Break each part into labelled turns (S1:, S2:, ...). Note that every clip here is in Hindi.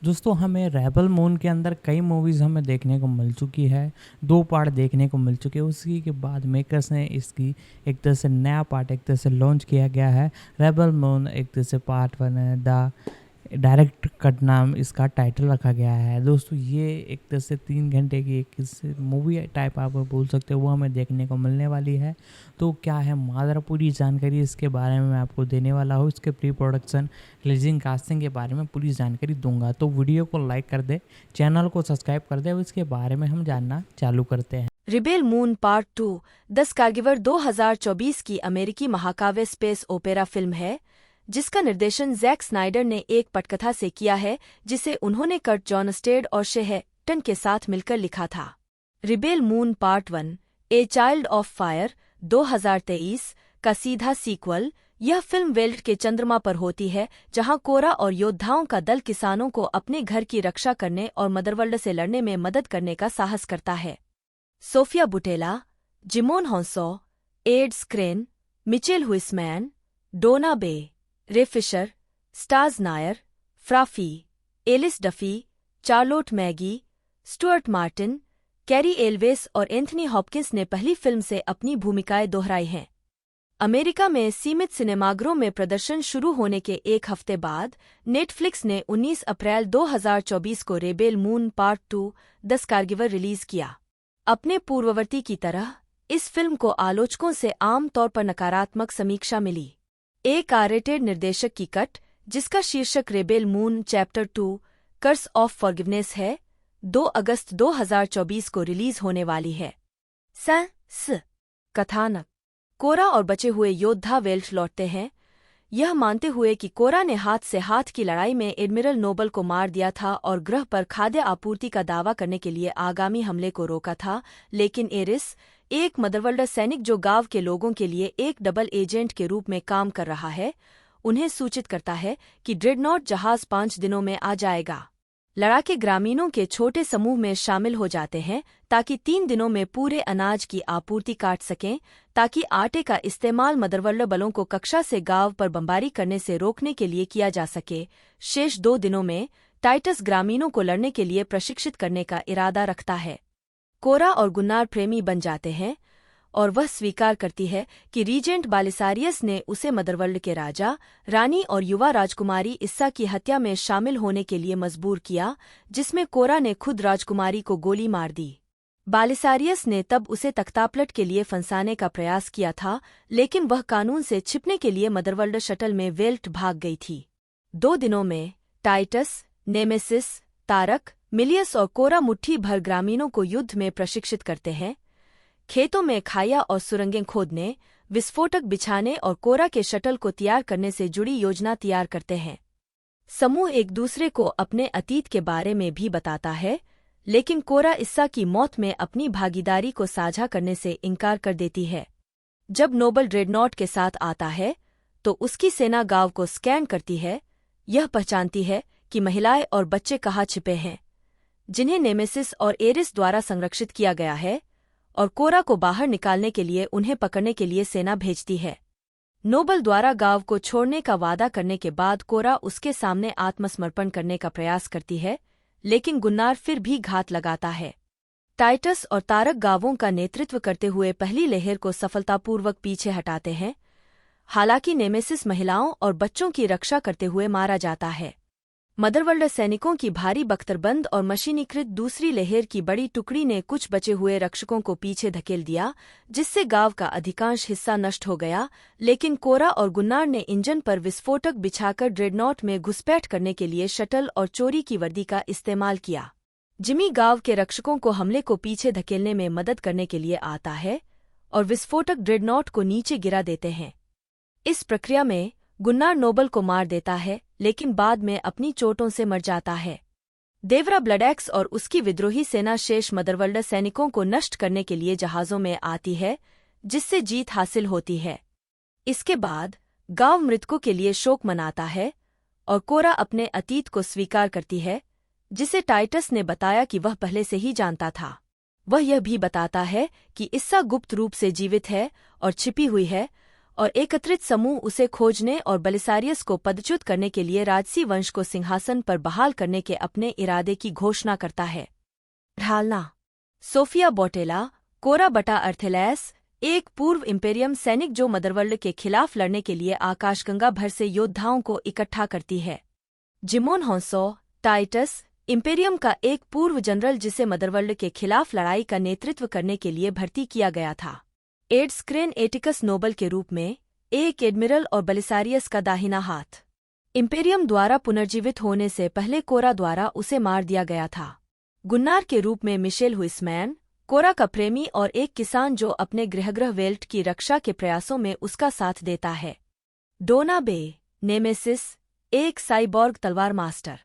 S1: दोस्तों हमें रेबल मून के अंदर कई मूवीज़ हमें देखने को मिल चुकी है। 2 पार्ट देखने को मिल चुके हैं। उसी के बाद मेकर्स ने इसकी एक तरह से नया पार्ट एक तरह से लॉन्च किया गया है। रेबल मून एक तरह से पार्ट 1 है। द डायरेक्ट कट नाम इसका टाइटल रखा गया है। दोस्तों ये एक तरह से 3 घंटे की एक मूवी टाइप आप बोल सकते हो, वो हमें देखने को मिलने वाली है। तो क्या है मादर पूरी जानकारी इसके बारे में मैं आपको देने वाला हूँ। इसके प्री प्रोडक्शन, रिलीजिंग, कास्टिंग के बारे में पूरी जानकारी दूंगा। तो वीडियो को लाइक कर दे, चैनल को सब्सक्राइब कर दे और इसके बारे में हम जानना चालू करते हैं।
S2: रिबेल मून पार्ट 2 10 कारगिवर 2024 की अमेरिकी महाकाव्य स्पेस ओपेरा फिल्म है जिसका निर्देशन जैक स्नाइडर ने एक पटकथा से किया है जिसे उन्होंने कर्ट जॉनस्टेड और शेहटन के साथ मिलकर लिखा था। Rebel Moon part 1 a child of fire 2023 का सीधा सीक्वल। यह फिल्म वेल्ट के चंद्रमा पर होती है जहां कोरा और योद्धाओं का दल किसानों को अपने घर की रक्षा करने और मदरवर्ल्ड से लड़ने में मदद करने का साहस करता है। Sofia Boutella, Djimon Hounsou, Ed Skrein, Michiel Huisman, Doona Bae, Ray Fisher, Staz Nair, Fra Fee, Elise Duffy, Charlotte Maggi, Stuart Martin, Cary Elwes और एंथनी हॉपकिंस ने पहली फिल्म से अपनी भूमिकाएं दोहराई हैं। अमेरिका में सीमित सिनेमाघरों में प्रदर्शन शुरू होने के एक हफ्ते बाद नेटफ्लिक्स ने 19 अप्रैल 2024 को रेबेल मून पार्ट 2 10 कारगिवर रिलीज किया। अपने पूर्ववर्ती की तरह इस फिल्म को आलोचकों से आम तौर पर नकारात्मक समीक्षा मिली। एक आर-रेटेड निर्देशक की कट, जिसका शीर्षक Rebel Moon chapter 2 curse of forgiveness है, 2 अगस्त 2024 को रिलीज होने वाली है। कथानक कोरा और बचे हुए योद्धा वेल्ट लौटते हैं, यह मानते हुए कि कोरा ने हाथ से हाथ की लड़ाई में एडमिरल नोबल को मार दिया था और ग्रह पर खाद्य आपूर्ति का दावा करने के लिए आगामी हमले को रोका था, लेकिन एरिस, एक मदरवर्ल्ड सैनिक जो गांव के लोगों के लिए एक डबल एजेंट के रूप में काम कर रहा है, उन्हें सूचित करता है कि ड्रेडनॉट जहाज 5 दिनों में आ जाएगा। लड़ाके ग्रामीणों के छोटे समूह में शामिल हो जाते हैं ताकि 3 दिनों में पूरे अनाज की आपूर्ति काट सकें, ताकि आटे का इस्तेमाल मदरवर्ल्ड बलों को कक्षा से गांव पर बमबारी करने से रोकने के लिए किया जा सके। शेष 2 दिनों में टाइटस ग्रामीणों को लड़ने के लिए प्रशिक्षित करने का इरादा रखता है। कोरा और गुन्नार प्रेमी बन जाते हैं और वह स्वीकार करती है कि रीजेंट बालिसारियस ने उसे मदरवर्ल्ड के राजा, रानी और युवा राजकुमारी इस्सा की हत्या में शामिल होने के लिए मजबूर किया, जिसमें कोरा ने खुद राजकुमारी को गोली मार दी। बालिसारियस ने तब उसे तख्तापलट के लिए फंसाने का प्रयास किया था, लेकिन वह कानून से छिपने के लिए मदरवर्ल्ड शटल में वेल्ट भाग गई थी। 2 दिनों में टाइटस, नेमेसिस, तारक, मिलियस और कोरा मुट्ठी भर ग्रामीणों को युद्ध में प्रशिक्षित करते हैं। खेतों में खाया और सुरंगें खोदने, विस्फोटक बिछाने और कोरा के शटल को तैयार करने से जुड़ी योजना तैयार करते हैं। समूह एक दूसरे को अपने अतीत के बारे में भी बताता है, लेकिन कोरा इस्सा की मौत में अपनी भागीदारी को साझा करने से इनकार कर देती है। जब नोबल ड्रेडनॉट के साथ आता है, तो उसकी सेना गांव को स्कैन करती है। यह पहचानती है कि महिलाएं और बच्चे कहाँ छिपे हैं, जिन्हें नेमेसिस और एरिस द्वारा संरक्षित किया गया है, और कोरा को बाहर निकालने के लिए उन्हें पकड़ने के लिए सेना भेजती है। नोबल द्वारा गांव को छोड़ने का वादा करने के बाद कोरा उसके सामने आत्मसमर्पण करने का प्रयास करती है, लेकिन गुन्नार फिर भी घात लगाता है। टाइटस और तारक गांवों का नेतृत्व करते हुए पहली लहर को सफलतापूर्वक पीछे हटाते हैं। हालांकि नेमेसिस महिलाओं और बच्चों की रक्षा करते हुए मारा जाता है। मदरवर्ल्ड सैनिकों की भारी बख्तरबंद और मशीनीकृत दूसरी लहर की बड़ी टुकड़ी ने कुछ बचे हुए रक्षकों को पीछे धकेल दिया, जिससे गांव का अधिकांश हिस्सा नष्ट हो गया, लेकिन कोरा और गुन्नार ने इंजन पर विस्फोटक बिछाकर ड्रेडनॉट में घुसपैठ करने के लिए शटल और चोरी की वर्दी का इस्तेमाल किया। जिमी गांव के रक्षकों को हमले को पीछे धकेलने में मदद करने के लिए आता है और विस्फोटक ड्रेडनॉट को नीचे गिरा देते हैं। इस प्रक्रिया में गुन्नार नोबल को मार देता है, लेकिन बाद में अपनी चोटों से मर जाता है। देवरा ब्लडैक्स और उसकी विद्रोही सेना शेष मदरवर्ल्ड सैनिकों को नष्ट करने के लिए जहाज़ों में आती है, जिससे जीत हासिल होती है। इसके बाद गांव मृतकों के लिए शोक मनाता है और कोरा अपने अतीत को स्वीकार करती है, जिसे टाइटस ने बताया कि वह पहले से ही जानता था। वह यह भी बताता है कि इस्सा गुप्त रूप से जीवित है और छिपी हुई है और एकत्रित समूह उसे खोजने और बेलिसारियस को पदच्युत करने के लिए राजसी वंश को सिंहासन पर बहाल करने के अपने इरादे की घोषणा करता है। ढालना। सोफिया बोटेला, कोरा बटा अर्थेलैस, एक पूर्व इम्पेरियम सैनिक जो मदरवर्ल्ड के खिलाफ लड़ने के लिए आकाशगंगा भर से योद्धाओं को इकट्ठा करती है। जिमोन हॉन्सो, टाइटस, इम्पेरियम का एक पूर्व जनरल जिसे मदरवर्ल्ड के खिलाफ लड़ाई का नेतृत्व करने के लिए भर्ती किया गया था। एड्सक्रेन एटिकस नोबल के रूप में, एक एडमिरल और बेलिसारियस का दाहिना हाथ। इम्पेरियम द्वारा पुनर्जीवित होने से पहले कोरा द्वारा उसे मार दिया गया था। गुन्नार के रूप में मिशेल हुइसमैन, कोरा का प्रेमी और एक किसान जो अपने गृहग्रह वेल्ट की रक्षा के प्रयासों में उसका साथ देता है। डोना बे, नेमेसिस, एक साइबॉर्ग तलवार मास्टर।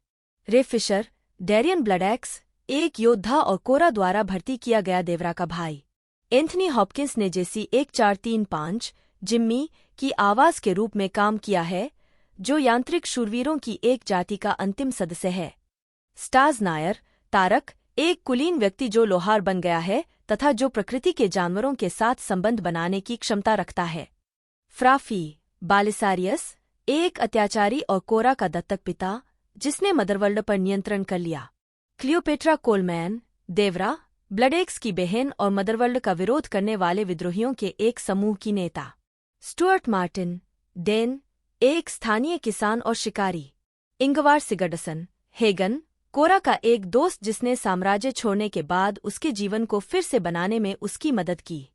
S2: रे फिशर, डेरियन ब्लडैक्स, एक योद्धा और कोरा द्वारा भर्ती किया गया देवरा का भाई। एंथनी हॉपकिंस ने जेसी 1435, जिम्मी की आवाज के रूप में काम किया है, जो यांत्रिक शूरवीरों की एक जाति का अंतिम सदस्य है। स्टाज नायर, तारक, एक कुलीन व्यक्ति जो लोहार बन गया है तथा जो प्रकृति के जानवरों के साथ संबंध बनाने की क्षमता रखता है। फ्राफी, बालिसारियस, एक अत्याचारी और कोरा का दत्तक पिता जिसने मदरवर्ल्ड पर नियंत्रण कर लिया। क्लियोपेट्रा कोलमैन, देवरा, ब्लडेक्स की बहन और मदरवर्ल्ड का विरोध करने वाले विद्रोहियों के एक समूह की नेता। स्टुअर्ट मार्टिन, डेन, एक स्थानीय किसान और शिकारी। इंगवार सिगर्डसन, हेगन, कोरा का एक दोस्त जिसने साम्राज्य छोड़ने के बाद उसके जीवन को फिर से बनाने में उसकी मदद की।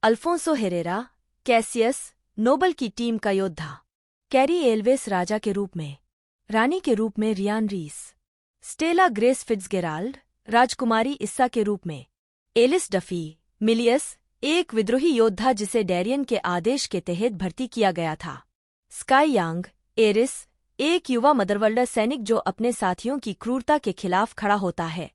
S2: अल्फोंसो हेरेरा, कैसियस, नोबल की टीम का योद्धा। कैरी एल्वेस, राजा के रूप में। रानी के रूप में रियान रीस। स्टेला ग्रेस फिट्जगेराल्ड, राजकुमारी इस्सा के रूप में। एलिस डफी, मिलियस, एक विद्रोही योद्धा जिसे डेरियन के आदेश के तहत भर्ती किया गया था। स्काई यांग, एरिस, एक युवा मदरवर्ल्ड सैनिक जो अपने साथियों की क्रूरता के खिलाफ खड़ा होता है।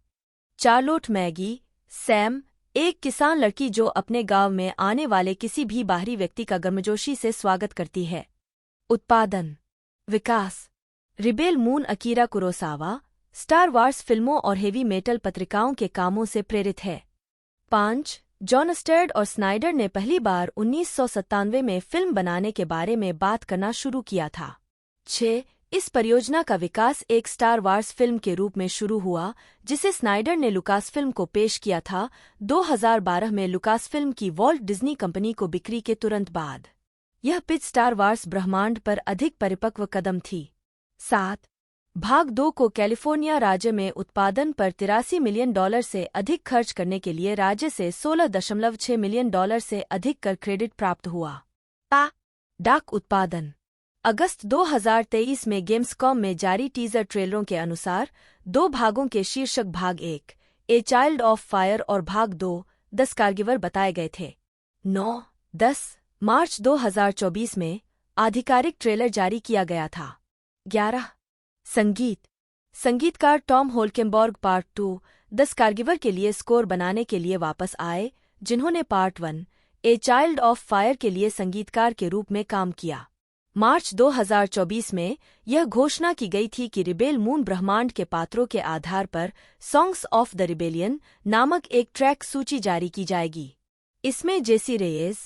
S2: चार्लोट मैगी, सैम, एक किसान लड़की जो अपने गांव में आने वाले किसी भी बाहरी व्यक्ति का गर्मजोशी से स्वागत करती है। उत्पादन, विकास। Rebel Moon Akira Kurosawa, Star Wars फिल्मों और हेवी मेटल पत्रिकाओं के कामों से प्रेरित है। 5. जॉन स्टर्ड और स्नाइडर ने पहली बार 1997 में फिल्म बनाने के बारे में बात करना शुरू किया था। 6. इस परियोजना का विकास एक स्टार वार्स फिल्म के रूप में शुरू हुआ जिसे स्नाइडर ने लुकास फिल्म को पेश किया था 2012 में लुकास फिल्म की वॉल्ट डिज्नी कंपनी को बिक्री के तुरंत बाद। यह पिच स्टार वार्स ब्रह्मांड पर अधिक परिपक्व कदम थी। 7. भाग 2 को कैलिफोर्निया राज्य में उत्पादन पर $83 मिलियन से अधिक खर्च करने के लिए राज्य से $16.6 मिलियन से अधिक कर क्रेडिट प्राप्त हुआ। डाक उत्पादन। अगस्त 2023 में गेम्सकॉम में जारी टीजर ट्रेलरों के अनुसार 2 भागों के शीर्षक भाग 1 ए चाइल्ड ऑफ फायर और भाग 2 द स्कारगिवर बताए गए थे। 9-10 मार्च 2024 में आधिकारिक ट्रेलर जारी किया गया था। 11. संगीत। संगीतकार टॉम होल्केम्बॉर्ग पार्ट 2 द स्कारगिवर के लिए स्कोर बनाने के लिए वापस आए, जिन्होंने part 1 a child of fire के लिए संगीतकार के रूप में काम किया। मार्च 2024 में यह घोषणा की गई थी कि रिबेल मून ब्रह्मांड के पात्रों के आधार पर सॉन्ग्स ऑफ द रिबेलियन नामक एक ट्रैक सूची जारी की जाएगी। इसमें जेसी रेयेज,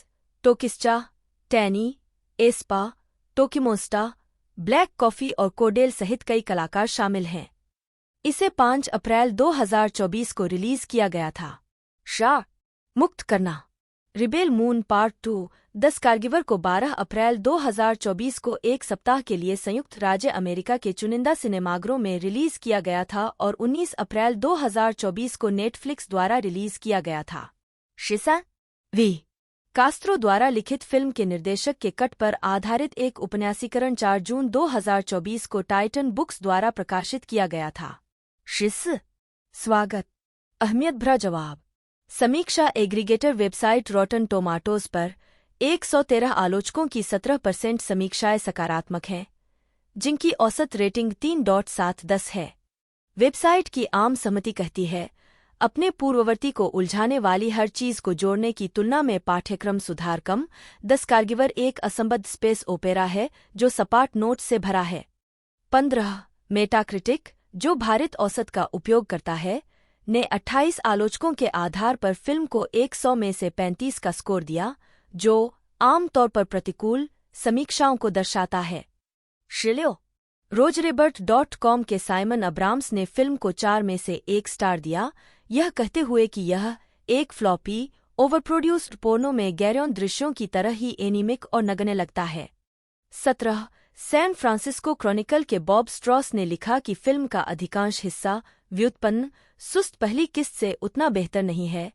S2: टोकिस्चा, टैनी, एस्पा, टोकिमोस्टा, ब्लैक कॉफी और कोडेल सहित कई कलाकार शामिल हैं। इसे 5 अप्रैल 2024 को रिलीज किया गया था। मुक्त करना। रिबेल मून पार्ट 2 द स्कारगिवर को 12 अप्रैल 2024 को एक सप्ताह के लिए संयुक्त राज्य अमेरिका के चुनिंदा सिनेमाघरों में रिलीज किया गया था और 19 अप्रैल 2024 को नेटफ्लिक्स द्वारा रिलीज किया गया था। शिसा वी कास्त्रो द्वारा लिखित फिल्म के निर्देशक के कट पर आधारित एक उपन्यासीकरण 4 जून 2024 को टाइटन बुक्स द्वारा प्रकाशित किया गया था। स्वागत। अहमियत भरा जवाब। समीक्षा एग्रीगेटर वेबसाइट रॉटन टोमाटोज पर 113 आलोचकों की 17% समीक्षाएं सकारात्मक हैं, जिनकी औसत रेटिंग 3.7/10 है। वेबसाइट की आम सहमति कहती है, अपने पूर्ववर्ती को उलझाने वाली हर चीज को जोड़ने की तुलना में पाठ्यक्रम सुधार कम। द स्कारगिवर एक असंबद्ध स्पेस ओपेरा है जो सपाट नोट से भरा है। 15 मेटाक्रिटिक, जो भारित औसत का उपयोग करता है, ने 28 आलोचकों के आधार पर फिल्म को 100 में से 35 का स्कोर दिया, जो आमतौर पर प्रतिकूल समीक्षाओं को दर्शाता है। 16 रोजरेबर्ट.com के साइमन अब्राम्स ने फिल्म को 4 में से 1 स्टार दिया, यह कहते हुए कि यह एक फ्लॉपी, ओवरप्रोड्यूस्ड पोर्नो में गैरोन दृश्यों की तरह ही एनीमिक और नगण्य लगता है। 17 सैन फ्रांसिस्को क्रॉनिकल के बॉब स्ट्रॉस ने लिखा कि फिल्म का अधिकांश हिस्सा व्युत्पन्न सुस्त पहली किस्त से उतना बेहतर नहीं है,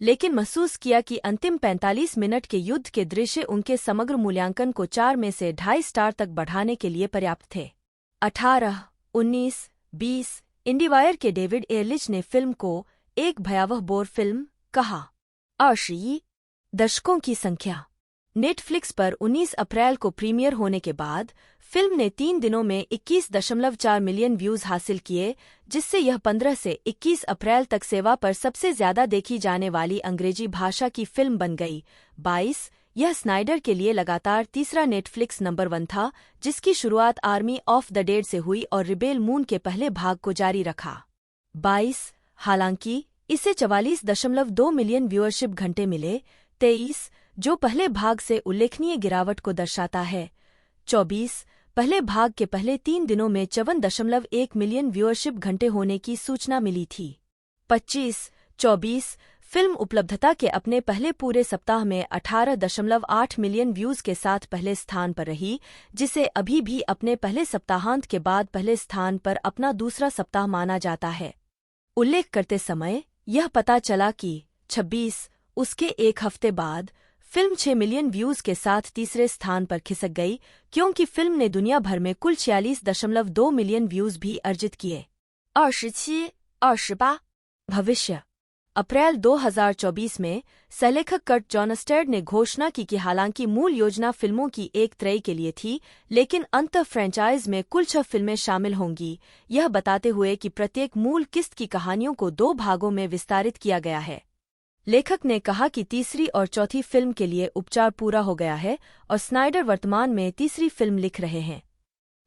S2: लेकिन महसूस किया कि अंतिम 45 मिनट के युद्ध के दृश्य उनके समग्र मूल्यांकन को 4 में से 2.5 स्टार तक बढ़ाने के लिए पर्याप्त थे। 18, 19, 20 इंडीवायर के डेविड एयरलिच ने फिल्म को एक भयावह बोर फिल्म कहा। 21 दर्शकों की संख्या। नेटफ्लिक्स पर 19 अप्रैल को प्रीमियर होने के बाद फिल्म ने 3 दिनों में 21.4 मिलियन व्यूज हासिल किए, जिससे यह 15 से 21 अप्रैल तक सेवा पर सबसे ज्यादा देखी जाने वाली अंग्रेजी भाषा की फिल्म बन गई। 22 यह स्नाइडर के लिए लगातार तीसरा नेटफ्लिक्स नंबर 1 था, जिसकी शुरुआत आर्मी ऑफ द डेड से हुई और रिबेल मून के पहले भाग को जारी रखा। 22 हालांकि इसे 44.2 मिलियन व्यूअरशिप घंटे मिले। 23 जो पहले भाग से उल्लेखनीय गिरावट को दर्शाता है। 24 पहले भाग के पहले 3 दिनों में 54.1 मिलियन व्यूअरशिप घंटे होने की सूचना मिली थी। 24 फिल्म उपलब्धता के अपने पहले पूरे सप्ताह में 18.8 मिलियन व्यूज के साथ पहले स्थान पर रही, जिसे अभी भी अपने पहले सप्ताहांत के बाद पहले स्थान पर अपना दूसरा सप्ताह माना जाता है। उल्लेख करते समय यह पता चला कि 26 उसके एक हफ्ते बाद फिल्म 6 मिलियन व्यूज के साथ तीसरे स्थान पर खिसक गई, क्योंकि फिल्म ने दुनिया भर में कुल 46.2 मिलियन व्यूज भी अर्जित किए। 27 भविष्य। अप्रैल 2024 में सहलेखक कर्ट जॉनस्टेड ने घोषणा की कि हालांकि मूल योजना फिल्मों की एक त्रय के लिए थी, लेकिन अंत फ्रेंचाइज में कुल 6 फिल्में शामिल होंगी, यह बताते हुए कि प्रत्येक मूल किस्त की कहानियों को 2 भागों में विस्तारित किया गया है। लेखक ने कहा कि तीसरी और चौथी फिल्म के लिए उपचार पूरा हो गया है और स्नाइडर वर्तमान में तीसरी फिल्म लिख रहे हैं।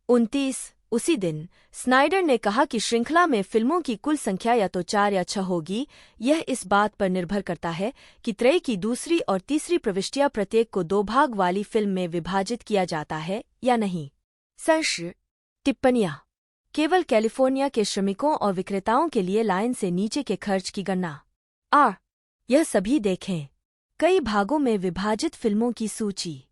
S2: 29 उसी दिन स्नाइडर ने कहा कि श्रृंखला में फिल्मों की कुल संख्या या तो 4 या 6 होगी। यह इस बात पर निर्भर करता है कि त्रय की दूसरी और तीसरी प्रविष्टियां प्रत्येक को 2 भाग वाली फिल्म में विभाजित किया जाता है या नहीं। टिप्पणियां। केवल कैलिफोर्निया के श्रमिकों और विक्रेताओं के लिए लाइन से नीचे के खर्च की गणना। यह सभी देखें। कई भागों में विभाजित फिल्मों की सूची।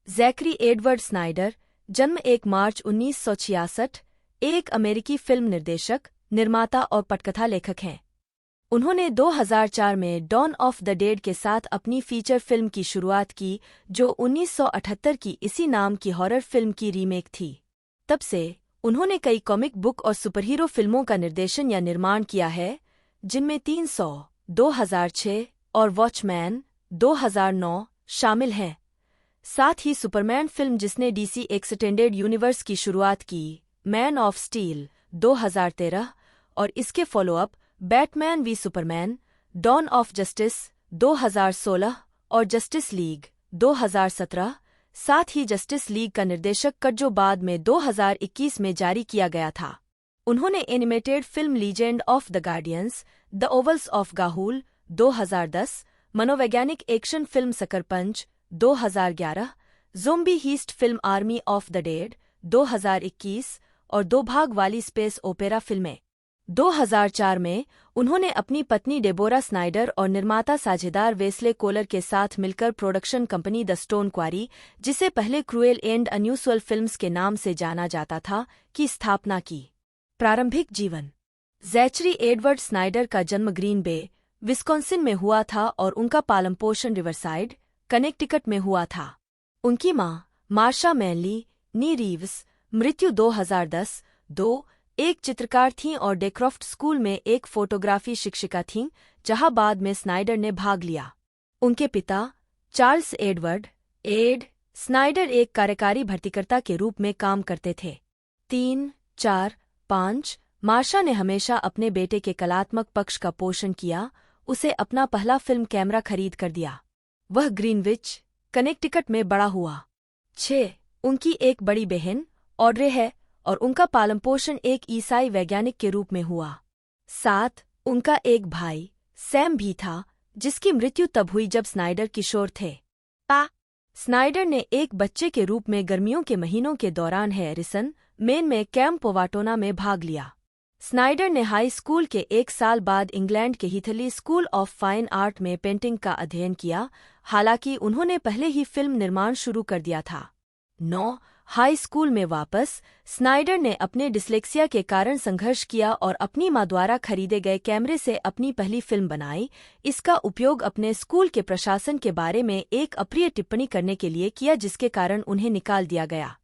S2: जैकरी एडवर्ड स्नाइडर, जन्म 1 मार्च 1966, एक अमेरिकी फिल्म निर्देशक, निर्माता और पटकथा लेखक हैं। उन्होंने 2004 में डॉन ऑफ द डेड के साथ अपनी फीचर फिल्म की शुरुआत की, जो 1978 की इसी नाम की हॉरर फिल्म की रीमेक थी। तब से उन्होंने कई कॉमिक बुक और सुपरहीरो फिल्मों का निर्देशन या निर्माण किया है, जिनमें 300, 2006 और वॉचमैन 2009 शामिल हैं। साथ ही सुपरमैन फिल्म जिसने डीसी एक्सटेंडेड यूनिवर्स की शुरुआत की, मैन ऑफ स्टील 2013 और इसके follow up Batman v Superman, Dawn of Justice 2016 और जस्टिस लीग 2017, साथ ही जस्टिस लीग का निर्देशक कट जो बाद में 2021 में जारी किया गया था। उन्होंने animated film Legend of the Guardians, the Owls of Ga'Hoole 2010, मनोवैज्ञानिक action film Sucker Punch 2011, zombie heist film Army of the Dead 2021 और 2 भाग वाली स्पेस ओपेरा फिल्में। 2004 में उन्होंने अपनी पत्नी डेबोरा स्नाइडर और निर्माता साझेदार वेस्ले कोलर के साथ मिलकर प्रोडक्शन कंपनी द स्टोन क्वारी, जिसे पहले क्रूएल एंड अनयूजुअल फिल्म्स के नाम से जाना जाता था, की स्थापना की। प्रारंभिक जीवन। जैचरी एडवर्ड स्नाइडर का जन्म ग्रीन बे, विस्कॉन्सिन में हुआ था और उनका पालन पोषण रिवरसाइड, कनेक्टिकट में हुआ था। उनकी मां मार्शा मैनली नी रीव्स, मृत्यु 2010, एक चित्रकार थीं और डेक्रॉफ्ट स्कूल में एक फोटोग्राफी शिक्षिका थीं, जहां बाद में स्नाइडर ने भाग लिया। उनके पिता चार्ल्स एडवर्ड स्नाइडर एक कार्यकारी भर्तीकर्ता के रूप में काम करते थे। 3, 4, 5 मार्शा ने हमेशा अपने बेटे के कलात्मक पक्ष का पोषण किया, उसे अपना पहला फिल्म कैमरा खरीद कर दिया। वह ग्रीनविच, कनेक्टिकट में बड़ा हुआ। 6 उनकी एक बड़ी बहन ऑड्रे है और उनका पालन पोषण एक ईसाई वैज्ञानिक के रूप में हुआ। 7 उनका एक भाई सैम भी था, जिसकी मृत्यु तब हुई जब स्नाइडर किशोर थे। स्नाइडर ने एक बच्चे के रूप में गर्मियों के महीनों के दौरान हैरिसन, मेन में कैंप पोवाटोना में भाग लिया। स्नाइडर ने हाई स्कूल के 1 साल बाद इंग्लैंड के हीथली स्कूल ऑफ फाइन आर्ट में पेंटिंग का अध्ययन किया, हालांकि उन्होंने पहले ही फिल्म निर्माण शुरू कर दिया था। 9 हाई स्कूल में वापस, स्नाइडर ने अपने डिस्लेक्सिया के कारण संघर्ष किया और अपनी मां द्वारा खरीदे गए कैमरे से अपनी पहली फिल्म बनाई। इसका उपयोग अपने स्कूल के प्रशासन के बारे में एक अप्रिय टिप्पणी करने के लिए किया, जिसके कारण उन्हें निकाल दिया गया।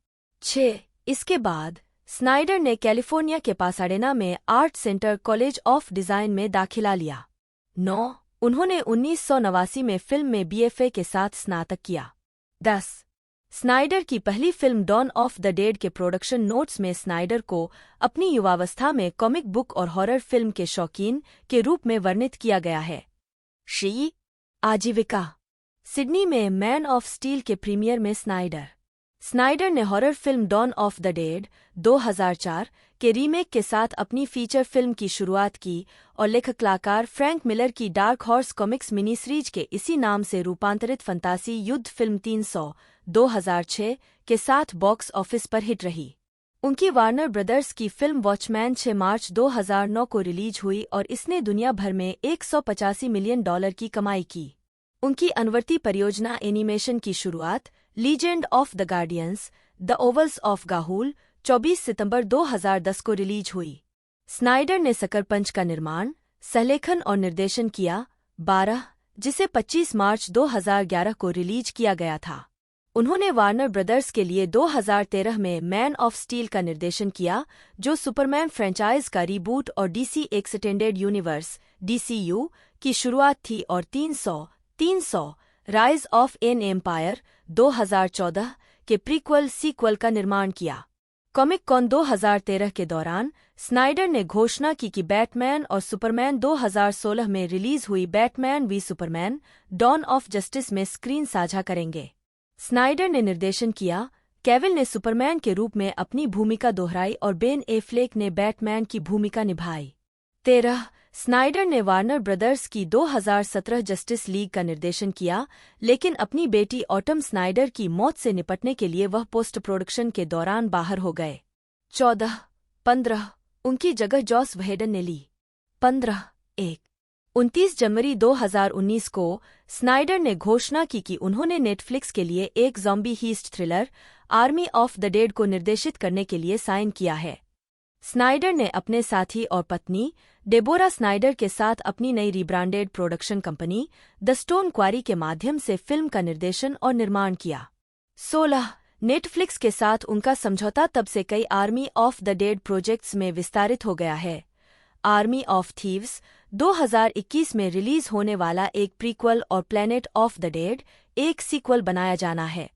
S2: 6 इसके बाद स्नाइडर ने कैलिफोर्निया के पासाडेना में art centre college of design में दाखिला लिया। 9 उन्होंने 1989 में फिल्म में बीएफए के साथ स्नातक किया। 10 स्नाइडर की पहली film Dawn of the Dead के प्रोडक्शन नोट्स में स्नाइडर को अपनी युवावस्था में कॉमिक बुक और हॉरर फिल्म के शौकीन के रूप में वर्णित किया गया है। शी आजीविका। सिडनी में मैन ऑफ स्टील के प्रीमियर में स्नाइडर ने horror film Dawn of the Dead 2004 के रीमेक के साथ अपनी फीचर फिल्म की शुरुआत की और लेखक कलाकार फ्रैंक मिलर की dark horse comics mini series के इसी नाम से रूपांतरित फंतासी युद्ध फिल्म 300 2006 के साथ बॉक्स ऑफिस पर हिट रही। उनकी वार्नर ब्रदर्स की फिल्म वॉचमैन 6 मार्च 2009 को रिलीज हुई और इसने दुनिया भर में $185 मिलियन की कमाई की। उनकी अनुवर्ती परियोजना एनिमेशन की शुरुआत Legend of the Guardians the Owls of Ga'Hoole 24 सितंबर 2010 को रिलीज हुई। स्नाइडर ने सकर पंच का निर्माण, सहलेखन और निर्देशन किया 12, जिसे 25 मार्च 2011 को रिलीज किया गया था। उन्होंने वार्नर ब्रदर्स के लिए 2013 में मैन ऑफ स्टील का निर्देशन किया, जो सुपरमैन फ्रेंचाइज का रीबूट और डीसी एक्सटेंडेड यूनिवर्स DCU की शुरुआत थी, और 300 राइज ऑफ एन एम्पायर 2014 के प्रीक्वल सीक्वल का निर्माण किया। कॉमिक कॉन 2013 के दौरान स्नाइडर ने घोषणा की कि बैटमैन और सुपरमैन 2016 में रिलीज हुई Batman v Superman Dawn of Justice में स्क्रीन साझा करेंगे। स्नाइडर ने निर्देशन किया, केविल ने सुपरमैन के रूप में अपनी भूमिका दोहराई और बेन एफ्लेक ने बैटमैन की भूमिका निभाई। 13 स्नाइडर ने वार्नर ब्रदर्स की 2017 जस्टिस लीग का निर्देशन किया, लेकिन अपनी बेटी ऑटम स्नाइडर की मौत से निपटने के लिए वह पोस्ट प्रोडक्शन के दौरान बाहर हो गए। 15 उनकी जगह जॉस व्हेडन ने ली। 29 जनवरी 2019 को स्नाइडर ने घोषणा की कि उन्होंने नेटफ्लिक्स के लिए एक zombie heist thriller army of the dead को निर्देशित करने के लिए साइन किया है। स्नाइडर ने अपने साथी और पत्नी डेबोरा स्नाइडर के साथ अपनी नई rebranded production company the Stone Quarry के माध्यम से फिल्म का निर्देशन और निर्माण किया। 16 नेटफ्लिक्स के साथ उनका समझौता तब से कई army of the dead projects में विस्तारित हो गया है। आर्मी ऑफ थीव्स 2021 में रिलीज होने वाला एक प्रीक्वल और प्लैनेट ऑफ द डेड एक सीक्वल बनाया जाना है।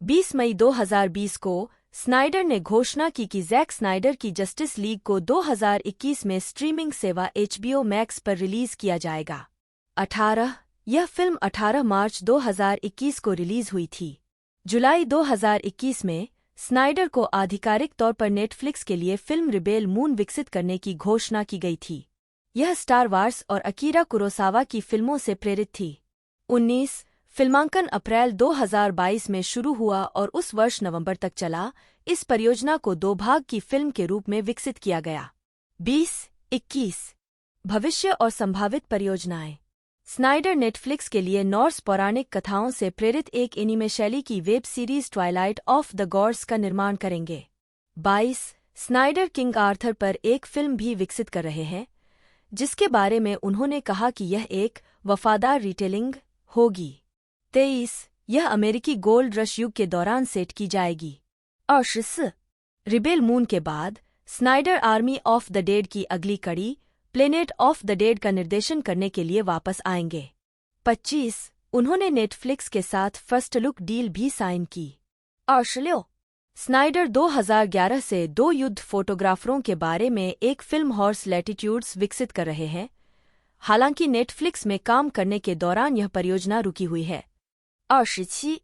S2: 20 मई 2020 को स्नाइडर ने घोषणा की कि जैक स्नाइडर की जस्टिस लीग को 2021 में स्ट्रीमिंग सेवा HBO मैक्स पर रिलीज किया जाएगा। 18 यह फिल्म 18 मार्च 2021 को रिलीज हुई थी। जुलाई 2021 में स्नाइडर को आधिकारिक तौर पर नेटफ्लिक्स के लिए फिल्म रिबेल मून विकसित करने की घोषणा की गई थी। यह स्टार वार्स और अकीरा कुरोसावा की फिल्मों से प्रेरित थी। 19 फिल्मांकन अप्रैल 2022 में शुरू हुआ और उस वर्ष नवंबर तक चला। इस परियोजना को 2 भाग की फिल्म के रूप में विकसित किया गया। 20-21 भविष्य और संभावित परियोजनाएं। स्नाइडर नेटफ्लिक्स के लिए नॉर्स पौराणिक कथाओं से प्रेरित एक एनीमे शैली की web series Twilight of the gods का निर्माण करेंगे। 22 स्नाइडर किंग आर्थर पर एक फिल्म भी विकसित कर रहे हैं, जिसके बारे में उन्होंने कहा कि यह एक वफादार रिटेलिंग होगी। 23 यह अमेरिकी गोल्ड रश युग के दौरान सेट की जाएगी। 24 रिबेल मून के बाद Snyder army of the dead की अगली कड़ी प्लेनेट ऑफ द डेड का निर्देशन करने के लिए वापस आएंगे। 25 उन्होंने नेटफ्लिक्स के साथ फर्स्ट लुक डील भी साइन की। 26 स्नाइडर 2011 से 2 युद्ध फोटोग्राफरों के बारे में एक फिल्म हॉर्स लैटिट्यूड्स विकसित कर रहे हैं, हालांकि नेटफ्लिक्स में काम करने के दौरान यह परियोजना रुकी हुई है। 27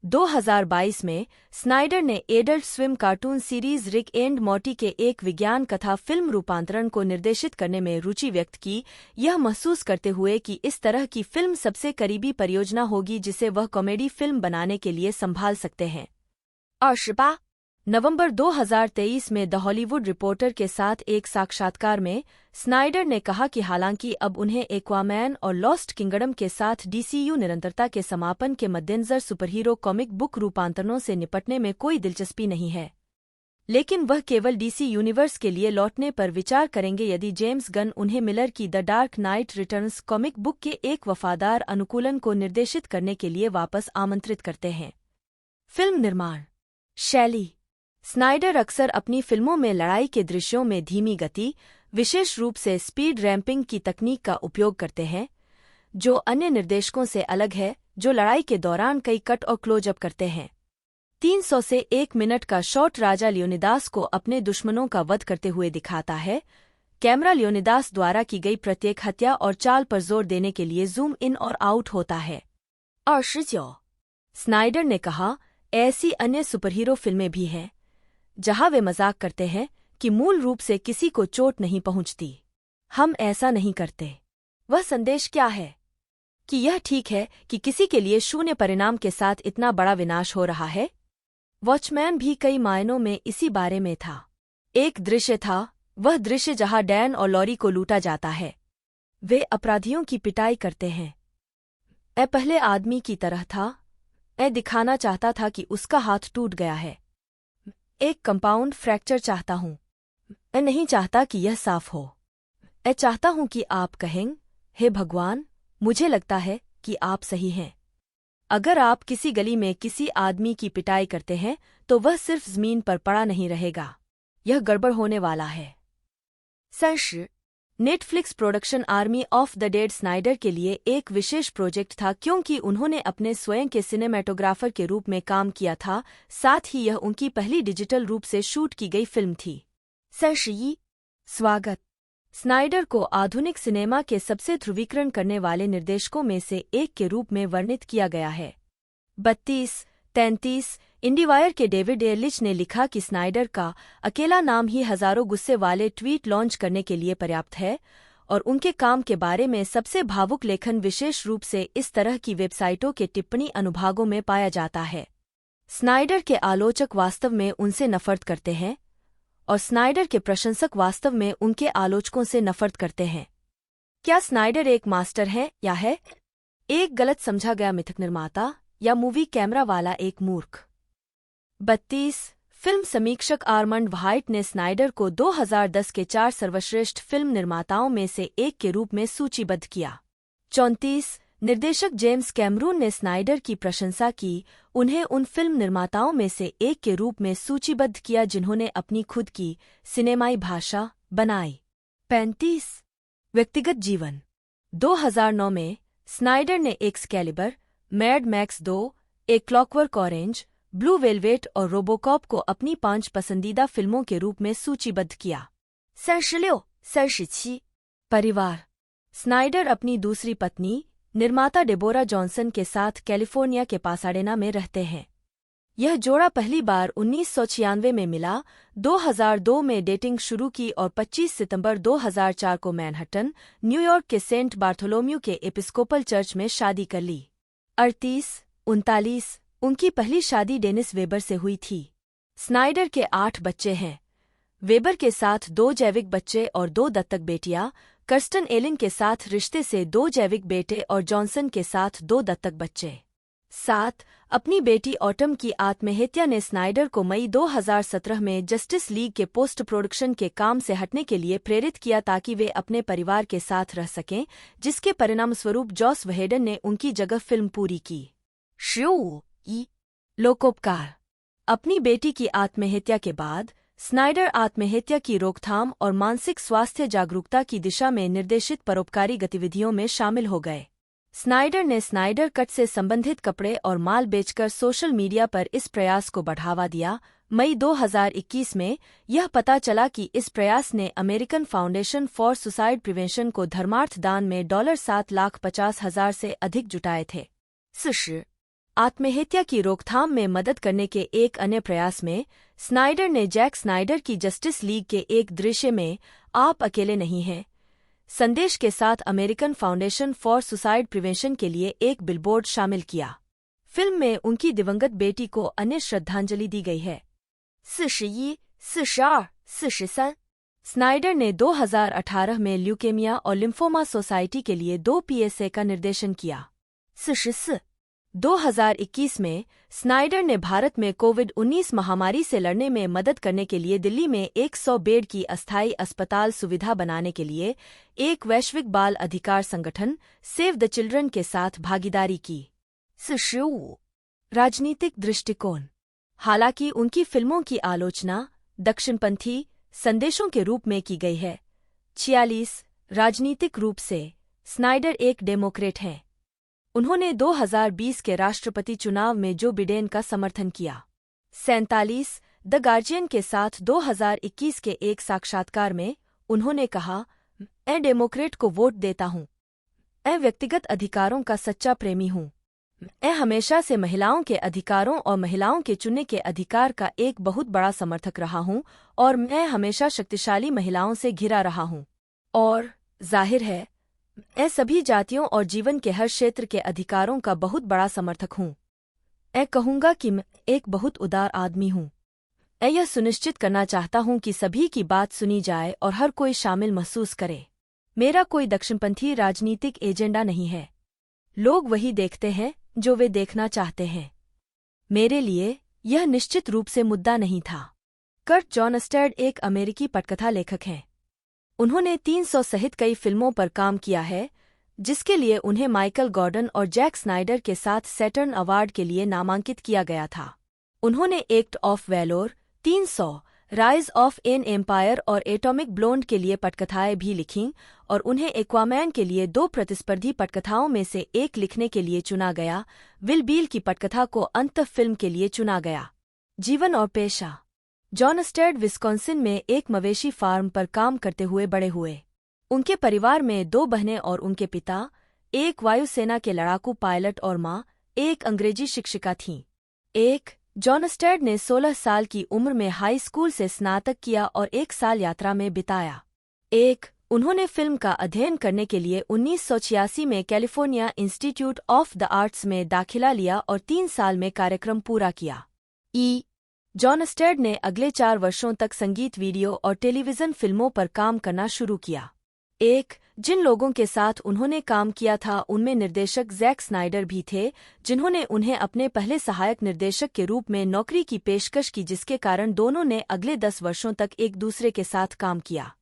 S2: 2022 में स्नाइडर ने adult swim cartoon series Rick and Morty के एक विज्ञान कथा फिल्म रूपांतरण को निर्देशित करने में रुचि व्यक्त की, यह महसूस करते हुए कि इस तरह की फिल्म सबसे करीबी परियोजना होगी जिसे वह कॉमेडी फिल्म बनाने के लिए संभाल सकते हैं। 28 नवंबर 2023 में द हॉलीवुड रिपोर्टर के साथ एक साक्षात्कार में स्नाइडर ने कहा कि हालांकि अब उन्हें एक्वामैन और लॉस्ट किंगडम के साथ डीसीयू निरंतरता के समापन के मद्देनजर सुपरहीरो कॉमिक बुक रूपांतरणों से निपटने में कोई दिलचस्पी नहीं है, लेकिन वह केवल डीसी यूनिवर्स के लिए लौटने पर विचार करेंगे यदि जेम्स गन उन्हें मिलर की the dark night returns comic book के एक वफादार अनुकूलन को निर्देशित करने के लिए वापस आमंत्रित करते हैं। फिल्म निर्माण शैली स्नाइडर अक्सर अपनी फिल्मों में लड़ाई के दृश्यों में धीमी गति, विशेष रूप से स्पीड रैंपिंग की तकनीक का उपयोग करते हैं, जो अन्य निर्देशकों से अलग है जो लड़ाई के दौरान कई कट और क्लोजअप करते हैं। 300 से 1 मिनट का शॉट राजा लियोनिदास को अपने दुश्मनों का वध करते हुए दिखाता है। कैमरा लियोनिदास द्वारा की गई प्रत्येक हत्या और चाल पर जोर देने के लिए जूम इन और आउट होता है। 29 स्नाइडर ने कहा, ऐसी अन्य सुपरहीरो फिल्में भी हैं जहां वे मजाक करते हैं कि मूल रूप से किसी को चोट नहीं पहुंचती। हम ऐसा नहीं करते। वह संदेश क्या है कि यह ठीक है कि किसी के लिए शून्य परिणाम के साथ इतना बड़ा विनाश हो रहा है। वॉचमैन भी कई मायनों में इसी बारे में था। एक दृश्य था, वह दृश्य जहां डैन और लॉरी को लूटा जाता है। वे अपराधियों की पिटाई करते हैं। ए पहले आदमी की तरह था। ए दिखाना चाहता था कि उसका हाथ टूट गया है। एक कंपाउंड फ्रैक्चर चाहता हूं। मैं नहीं चाहता कि यह साफ हो। मैं चाहता हूं कि आप कहें, हे भगवान, मुझे लगता है कि आप सही हैं। अगर आप किसी गली में किसी आदमी की पिटाई करते हैं तो वह सिर्फ जमीन पर पड़ा नहीं रहेगा। यह गड़बड़ होने वाला है। सर्श Netflix production Army of the Dead Snyder के लिए एक विशेष प्रोजेक्ट था क्योंकि उन्होंने अपने स्वयं के सिनेमेटोग्राफर के रूप में काम किया था, साथ ही यह उनकी पहली डिजिटल रूप से शूट की गई फिल्म थी। सर्शी स्वागत स्नाइडर को आधुनिक सिनेमा के सबसे ध्रुवीकरण करने वाले निर्देशकों में से एक के रूप में वर्णित किया गया है। 32-33 इंडीवायर के डेविड एयरलिच ने लिखा कि स्नाइडर का अकेला नाम ही हजारों गुस्से वाले ट्वीट लॉन्च करने के लिए पर्याप्त है और उनके काम के बारे में सबसे भावुक लेखन विशेष रूप से इस तरह की वेबसाइटों के टिप्पणी अनुभागों में पाया जाता है। स्नाइडर के आलोचक वास्तव में उनसे नफरत करते हैं और स्नाइडर के प्रशंसक वास्तव में उनके आलोचकों से नफरत करते हैं। क्या स्नाइडर एक मास्टर है या है एक गलत समझा गया मिथक निर्माता या मूवी कैमरा वाला एक मूर्ख? 32 फिल्म समीक्षक आर्मंड व्हाइट ने स्नाइडर को 2010 के 4 सर्वश्रेष्ठ फिल्म निर्माताओं में से एक के रूप में सूचीबद्ध किया। 34 निर्देशक जेम्स कैमरून ने स्नाइडर की प्रशंसा की, उन्हें उन फिल्म निर्माताओं में से एक के रूप में सूचीबद्ध किया जिन्होंने अपनी खुद की सिनेमाई भाषा बनाई। 35 व्यक्तिगत जीवन 2009 में स्नाइडर ने एक्सकैलिबर, मैड मैक्स 2, ए क्लॉकवर्क ऑरेंज, ब्लू वेलवेट और रोबोकॉप को अपनी 5 पसंदीदा फिल्मों के रूप में सूचीबद्ध किया। 36 परिवार स्नाइडर अपनी दूसरी पत्नी निर्माता डेबोरा जॉनसन के साथ कैलिफोर्निया के पासाडेना में रहते हैं। यह जोड़ा पहली बार 1996 में मिला, 2002 में डेटिंग शुरू की और 25 सितंबर 2004 को मैनहट्टन, न्यूयॉर्क के सेंट बार्थोलोम्यू के एपिस्कोपल चर्च में शादी कर ली। 38-39 उनकी पहली शादी डेनिस वेबर से हुई थी। स्नाइडर के 8 बच्चे हैं। वेबर के साथ 2 जैविक बच्चे और 2 दत्तक बेटियां, कर्स्टन एलिन के साथ रिश्ते से 2 जैविक बेटे और जॉनसन के साथ 2 दत्तक बच्चे। 7 अपनी बेटी ऑटम की आत्महत्या ने स्नाइडर को मई 2017 में जस्टिस लीग के पोस्ट प्रोडक्शन के काम से हटने के लिए प्रेरित किया ताकि वे अपने परिवार के साथ रह सकें, जिसके परिणामस्वरूप जॉस वहेडन ने उनकी जगह फिल्म पूरी की। लोकोपकार अपनी बेटी की आत्महत्या के बाद स्नाइडर आत्महत्या की रोकथाम और मानसिक स्वास्थ्य जागरूकता की दिशा में निर्देशित परोपकारी गतिविधियों में शामिल हो गए। स्नाइडर ने स्नाइडर कट से संबंधित कपड़े और माल बेचकर सोशल मीडिया पर इस प्रयास को बढ़ावा दिया। मई 2021 में यह पता चला कि इस प्रयास ने American foundation for suicide prevention को धर्मार्थ दान में $7,50,000 से अधिक जुटाए थे। आत्महत्या की रोकथाम में मदद करने के एक अन्य प्रयास में स्नाइडर ने जैक स्नाइडर की जस्टिस लीग के एक दृश्य में "आप अकेले नहीं हैं" संदेश के साथ American foundation for suicide prevention के लिए एक बिलबोर्ड शामिल किया। फिल्म में उनकी दिवंगत बेटी को अन्य श्रद्धांजलि दी गई है। 41, 42, 43 स्नाइडर ने 2018 में ल्यूकेमिया और लिम्फोमा सोसाइटी के लिए 2 PSA का निर्देशन किया। 44 2021 में स्नाइडर ने भारत में कोविड-19 महामारी से लड़ने में मदद करने के लिए दिल्ली में 100 बेड की अस्थायी अस्पताल सुविधा बनाने के लिए एक वैश्विक बाल अधिकार संगठन सेव द चिल्ड्रन के साथ भागीदारी की। 45 राजनीतिक दृष्टिकोण। हालांकि उनकी फिल्मों की आलोचना दक्षिणपंथी संदेशों के रूप में की गई है। 46 राजनीतिक रूप से स्नाइडर एक डेमोक्रेट हैं। उन्होंने 2020 के राष्ट्रपति चुनाव में जो बिडेन का समर्थन किया। 47 द गार्जियन के साथ 2021 के एक साक्षात्कार में उन्होंने कहा, मैं डेमोक्रेट को वोट देता हूँ। मैं व्यक्तिगत अधिकारों का सच्चा प्रेमी हूँ। मैं हमेशा से महिलाओं के अधिकारों और महिलाओं के चुनने के अधिकार का एक बहुत बड़ा समर्थक रहा हूँ और मैं हमेशा शक्तिशाली महिलाओं से घिरा रहा हूँ। और जाहिर है, मैं सभी जातियों और जीवन के हर क्षेत्र के अधिकारों का बहुत बड़ा समर्थक हूँ। मैं कहूँगा कि मैं एक बहुत उदार आदमी हूँ। मैं यह सुनिश्चित करना चाहता हूँ कि सभी की बात सुनी जाए और हर कोई शामिल महसूस करे। मेरा कोई दक्षिणपंथी राजनीतिक एजेंडा नहीं है। लोग वही देखते हैं जो वे देखना चाहते हैं। मेरे लिए यह निश्चित रूप से मुद्दा नहीं था। कर्ट जॉनस्टेड एक अमेरिकी पटकथा लेखक हैं। उन्होंने 300 सहित कई फिल्मों पर काम किया है, जिसके लिए उन्हें माइकल गॉर्डन और जैक स्नाइडर के साथ सैटर्न अवार्ड के लिए नामांकित किया गया था। उन्होंने Act of Valor, 300, Rise of an Empire और एटॉमिक ब्लोंड के लिए पटकथाएं भी लिखीं और उन्हें एक्वामैन के लिए 2 प्रतिस्पर्धी पटकथाओं में से एक लिखने के लिए चुना गया। विल बील की पटकथा को अंत फिल्म के लिए चुना गया। जीवन और पेशा। जॉनस्टेड विस्कॉन्सिन में एक मवेशी फार्म पर काम करते हुए बड़े हुए। उनके परिवार में 2 बहनें और उनके पिता, एक वायुसेना के लड़ाकू पायलट और माँ, एक अंग्रेजी शिक्षिका थीं। जॉनस्टेड ने 16 साल की उम्र में हाई स्कूल से स्नातक किया और 1 साल यात्रा में बिताया। उन्होंने फिल्म का अध्ययन करने के लिए 1986 में California institute of the arts में दाखिला लिया और 3 साल में कार्यक्रम पूरा किया। जॉनस्टेड ने अगले 4 वर्षों तक संगीत वीडियो और टेलीविजन फिल्मों पर काम करना शुरू किया। जिन लोगों के साथ उन्होंने काम किया था उनमें निर्देशक जैक स्नाइडर भी थे, जिन्होंने उन्हें अपने पहले सहायक निर्देशक के रूप में नौकरी की पेशकश की, जिसके कारण दोनों ने अगले 10 वर्षों तक एक दूसरे के साथ काम किया।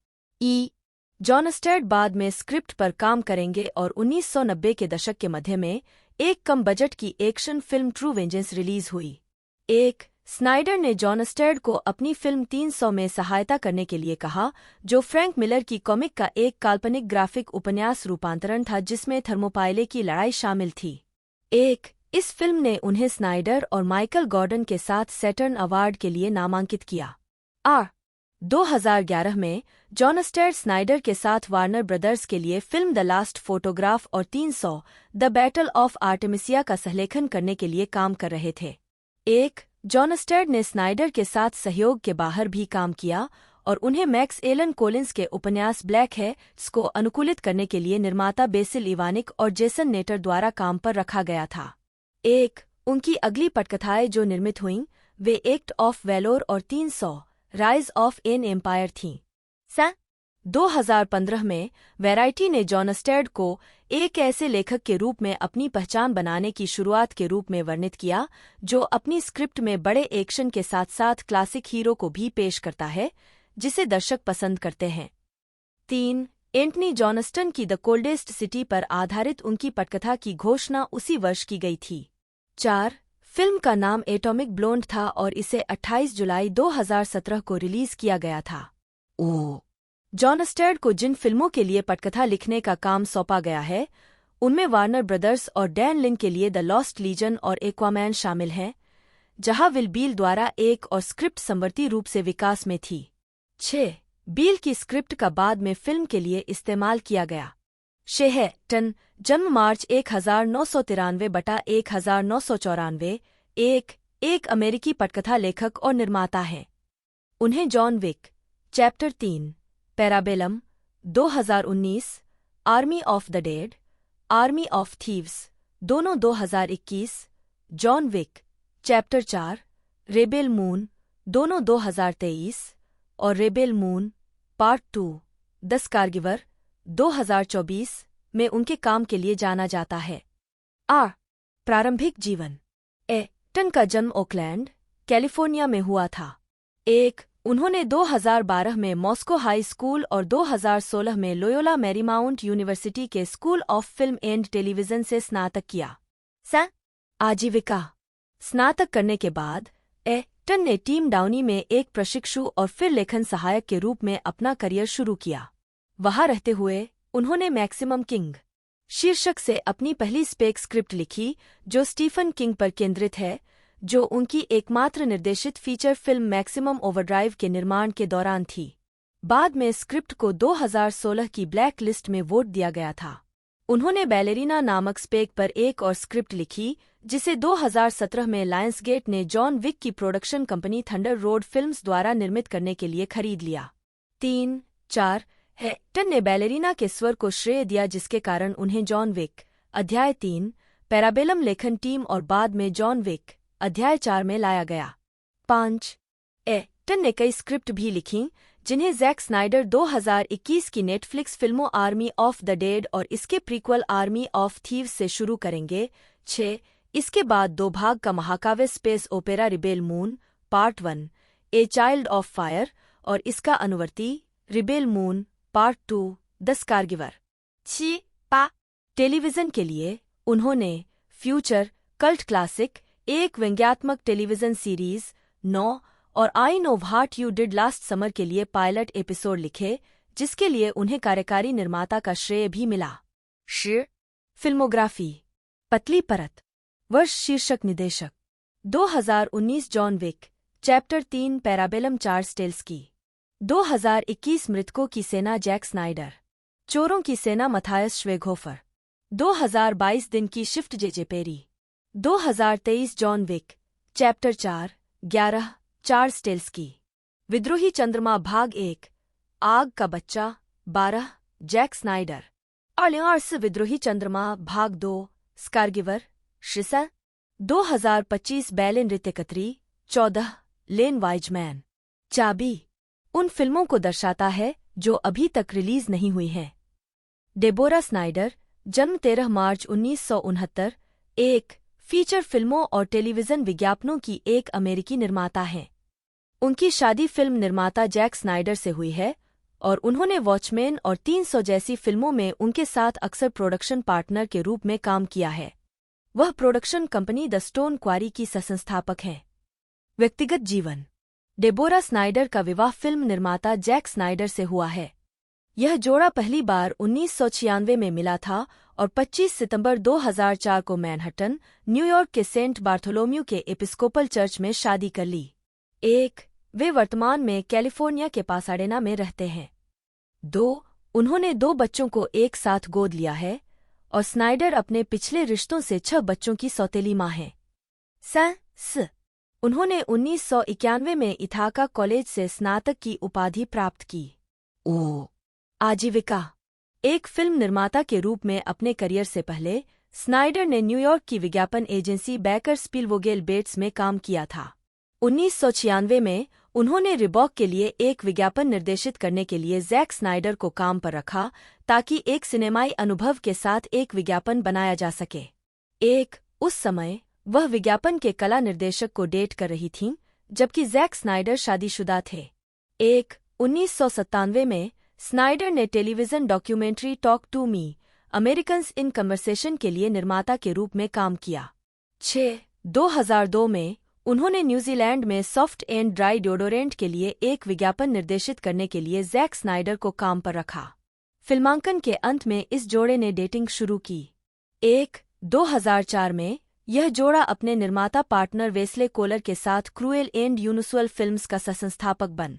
S2: जॉनस्टेड बाद में स्क्रिप्ट पर काम करेंगे और 1990 के दशक के मध्य में एक कम बजट की action film true vengeance release हुई। स्नाइडर ने जॉनस्टेड को अपनी फिल्म 300 में सहायता करने के लिए कहा, जो फ्रैंक मिलर की कॉमिक का एक काल्पनिक ग्राफिक उपन्यास रूपांतरण था जिसमें थर्मोपाइले की लड़ाई शामिल थी। इस फिल्म ने उन्हें स्नाइडर और माइकल गॉर्डन के साथ सैटर्न अवार्ड के लिए नामांकित किया। 2011 में जॉनस्टेड स्नाइडर के साथ वार्नर ब्रदर्स के लिए फिल्म द लास्ट फोटोग्राफ और 300 द बैटल ऑफ आर्टेमिसिया का सहलेखन करने के लिए काम कर रहे थे। जॉनस्टेड ने स्नाइडर के साथ सहयोग के बाहर भी काम किया और उन्हें मैक्स एलन कोलिंस के उपन्यास ब्लैक हैट्स को अनुकूलित करने के लिए निर्माता बेसिल इवानिक और जेसन नेटर द्वारा काम पर रखा गया था। उनकी अगली पटकथाएं जो निर्मित हुईं, वे एक्ट ऑफ वैलोर और 300 राइज ऑफ एन एम्पायर थीं। 2015 में वैराइटी ने जॉनस्टेड को एक ऐसे लेखक के रूप में अपनी पहचान बनाने की शुरुआत के रूप में वर्णित किया, जो अपनी स्क्रिप्ट में बड़े एक्शन के साथ साथ क्लासिक हीरो को भी पेश करता है, जिसे दर्शक पसंद करते हैं। 3 जॉनस्टन की द कोल्डेस्ट सिटी पर आधारित उनकी पटकथा की घोषणा उसी वर्ष की गई थी। 4 फिल्म का नाम एटॉमिक ब्लोंड था और इसे 28 जुलाई 2017 को रिलीज किया गया था। जॉनस्टेड को जिन फिल्मों के लिए पटकथा लिखने का काम सौंपा गया है, उनमें वार्नर ब्रदर्स और डैन लिन के लिए द लॉस्ट लीजन और एक्वामैन शामिल हैं, जहां विल बील द्वारा एक और स्क्रिप्ट समवर्ती रूप से विकास में थी। 6 बील की स्क्रिप्ट का बाद में फिल्म के लिए इस्तेमाल किया गया। शेहटन, जन्म मार्च 1993/1994, एक अमेरिकी पटकथा लेखक और निर्माता हैं। उन्हें John Wick, chapter 3, Parabellum, 2019, Army of the Dead, Army of Thieves, दोनों 2021, John Wick, chapter 4, Rebel Moon, दोनों 2023, और Rebel Moon, part 2, the Scargiver, 2024 में उनके काम के लिए जाना जाता है। प्रारंभिक जीवन। टन का जन्म ओकलैंड, कैलिफोर्निया में हुआ था। उन्होंने 2012 में मॉस्को हाई स्कूल और 2016 में लोयोला मैरीमाउंट यूनिवर्सिटी के school of film and television से स्नातक किया। आजीविका। स्नातक करने के बाद टन ने टीम डाउनी में एक प्रशिक्षु और फिर लेखन सहायक के रूप में अपना करियर शुरू किया। वहां रहते हुए उन्होंने मैक्सिमम किंग शीर्षक से अपनी पहली स्पेक स्क्रिप्ट लिखी, जो स्टीफन किंग पर केंद्रित है, जो उनकी एकमात्र निर्देशित फीचर फिल्म मैक्सिमम ओवरड्राइव के निर्माण के दौरान थी। बाद में स्क्रिप्ट को 2016 की ब्लैक लिस्ट में वोट दिया गया था। उन्होंने बैलेरिना नामक स्पेक पर एक और स्क्रिप्ट लिखी, जिसे 2017 में लायंसगेट ने जॉन विक की production company thunder road films द्वारा निर्मित करने के लिए खरीद लिया। 3-4 टन ने बैलेरिना के स्वर को श्रेय दिया, जिसके कारण उन्हें जॉन विक, अध्याय 3, पैराबेलम लेखन टीम और बाद में जॉन विक, अध्याय 4 में लाया गया। 5 टन ने कई स्क्रिप्ट भी लिखीं, जिन्हें जैक स्नाइडर 2021 की नेटफ्लिक्स फिल्मों आर्मी ऑफ द डेड और इसके प्रीक्वल आर्मी ऑफ थीव्स से शुरू करेंगे। 6 इसके बाद 2 भाग का महाकाव्य space opera Rebel Moon, part 1, a child of fire, और इसका अनुवर्ती Rebel Moon, part 2, the Scargiver. 6 television के लिए उन्होंने फ्यूचर कल्ट क्लासिक, एक व्यंग्यात्मक टेलीविजन सीरीज 9 और I know what you did last summer के लिए पायलट एपिसोड लिखे, जिसके लिए उन्हें कार्यकारी निर्माता का श्रेय भी मिला। फिल्मोग्राफी। पतली परत। वर्ष शीर्षक निदेशक 2019 John Wick, chapter 3, Parabellum Charles Telsky. 2021 मृतकों की सेना जैक स्नाइडर, चोरों की सेना मथायस श्वेघोफर। 2022 दिन की shift JJ Perry. 2023 John Wick, chapter 4, 11, Charles Telsky. विद्रोही चंद्रमा भाग 1, आग का बच्चा, 12, जैक स्नाइडर। अर्लियर्स विद्रोही चंद्रमा भाग 2, स्कारगिवर, शिसा। 2025 बैले नृत्य कतरी, 14, लेन वाइजमैन। चाबी उन फिल्मों को दर्शाता है जो अभी तक रिलीज नहीं हुई हैं। डेबोरा स्नाइडर, जन्म 13 मार्च 1969, एक फीचर फिल्मों और टेलीविजन विज्ञापनों की एक अमेरिकी निर्माता हैं। उनकी शादी फिल्म निर्माता जैक स्नाइडर से हुई है और उन्होंने वॉचमैन और 300 जैसी फिल्मों में उनके साथ अक्सर प्रोडक्शन पार्टनर के रूप में काम किया है। वह प्रोडक्शन कंपनी द स्टोन क्वारी की सहसंस्थापक हैं। व्यक्तिगत जीवन। डेबोरा स्नाइडर का विवाह फिल्म निर्माता जैक स्नाइडर से हुआ है। यह जोड़ा पहली बार 1996 में मिला था और 25 सितंबर 2004 को मैनहट्टन, न्यूयॉर्क के सेंट बार्थोलोम्यू के एपिस्कोपल चर्च में शादी कर ली। वे वर्तमान में कैलिफोर्निया के पासाडेना में रहते हैं। 2 उन्होंने 2 बच्चों को एक साथ गोद लिया है और स्नाइडर अपने पिछले रिश्तों से 6 बच्चों की सौतेली मां हैं। उन्होंने 1991 में इथाका कॉलेज से स्नातक की उपाधि प्राप्त की। आजीविका। एक फिल्म निर्माता के रूप में अपने करियर से पहले स्नाइडर ने न्यूयॉर्क की विज्ञापन एजेंसी बैकर स्पिलवोगेल बेट्स में काम किया था। 1996 में उन्होंने रिबॉक के लिए एक विज्ञापन निर्देशित करने के लिए जैक स्नाइडर को काम पर रखा ताकि एक सिनेमाई अनुभव के साथ एक विज्ञापन बनाया जा सके। उस समय वह विज्ञापन के कला निर्देशक को डेट कर रही थीं, जबकि जैक स्नाइडर शादीशुदा थे। 1997 में स्नाइडर ने television documentary talk to me, Americans in conversation के लिए निर्माता के रूप में काम किया। 2002 में उन्होंने न्यूजीलैंड में सॉफ्ट एंड ड्राई डिओडोरेंट के लिए एक विज्ञापन निर्देशित करने के लिए जैक स्नाइडर को काम पर रखा। फिल्मांकन के अंत में इस जोड़े ने डेटिंग शुरू की। 2004 में यह जोड़ा अपने निर्माता पार्टनर वेस्ले कोलर के साथ क्रूएल एंड यूनुसुअल फिल्म्स का सहसंस्थापक बन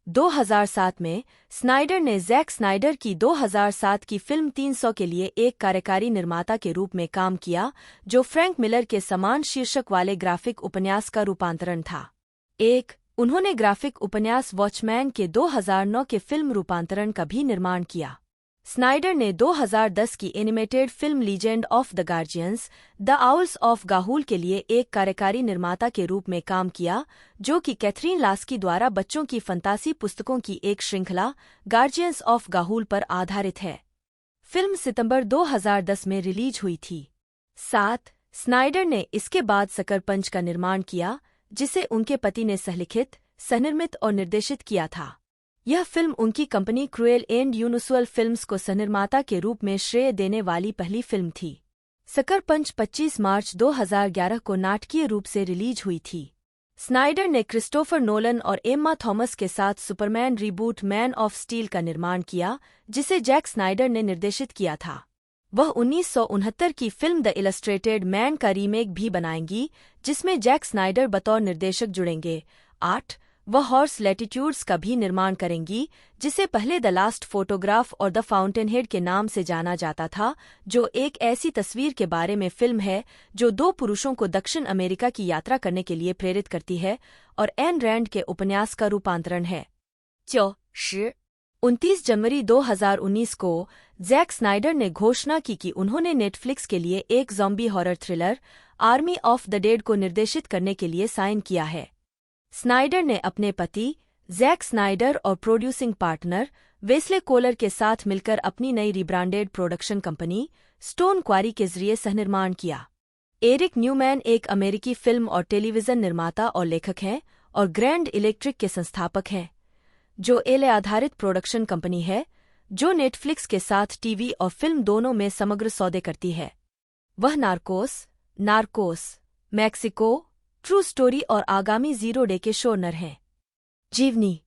S2: 2007 में स्नाइडर ने जैक स्नाइडर की 2007 की फिल्म 300 के लिए एक कार्यकारी निर्माता के रूप में काम किया, जो फ्रैंक मिलर के समान शीर्षक वाले ग्राफिक उपन्यास का रूपांतरण था। उन्होंने ग्राफिक उपन्यास वॉचमैन के 2009 के फिल्म रूपांतरण का भी निर्माण किया। स्नाइडर ने 2010 की animated film Legend of the Guardians the Owls of Ga'Hoole के लिए एक कार्यकारी निर्माता के रूप में काम किया, जो कि कैथरीन लास्की द्वारा बच्चों की फंतासी पुस्तकों की एक श्रृंखला गार्जियंस ऑफ गाहुल पर आधारित है। फिल्म सितंबर 2010 में रिलीज हुई थी। स्नाइडर ने इसके बाद सकर पंच का निर्माण किया, जिसे उनके पति ने सहलिखित, सहनिर्मित और निर्देशित किया था। यह फिल्म उनकी company cruel and universal films को सहनिर्माता के रूप में श्रेय देने वाली पहली फिल्म थी। सकर पंच 25 मार्च 2011 को नाटकीय रूप से रिलीज हुई थी। स्नाइडर ने क्रिस्टोफर नोलन और एम्मा थॉमस के साथ Superman reboot man of steel का निर्माण किया, जिसे जैक स्नाइडर ने निर्देशित किया था। वह 1969 की फिल्म द इलस्ट्रेटेड मैन का रीमेक भी बनाएंगी, जिसमें जैक स्नाइडर बतौर निर्देशक जुड़ेंगे। वह हॉर्स लैटिट्यूड्स का भी निर्माण करेंगी, जिसे पहले द लास्ट फोटोग्राफ और द फाउंटेनहेड के नाम से जाना जाता था, जो एक ऐसी तस्वीर के बारे में फिल्म है जो दो पुरुषों को दक्षिण अमेरिका की यात्रा करने के लिए प्रेरित करती है और एन रैंड के उपन्यास का रूपांतरण है। 29 जनवरी 2019 को जैक स्नाइडर ने घोषणा की कि उन्होंने नेटफ्लिक्स के लिए एक zombie horror thriller army of the dead को निर्देशित करने के लिए साइन किया है। स्नाइडर ने अपने पति जैक स्नाइडर और प्रोड्यूसिंग पार्टनर वेस्ले कोलर के साथ मिलकर अपनी नई rebranded production company stone Quarry के जरिए सहनिर्माण किया। एरिक न्यूमैन एक अमेरिकी फिल्म और टेलीविजन निर्माता और लेखक हैं और ग्रैंड इलेक्ट्रिक के संस्थापक हैं, जो एले आधारित प्रोडक्शन कंपनी है जो नेटफ्लिक्स के साथ टीवी और फिल्म दोनों में समग्र सौदे करती है। वह नार्कोस, मैक्सिको, ट्रू स्टोरी और आगामी ज़ीरो डे के शोनर हैं। जीवनी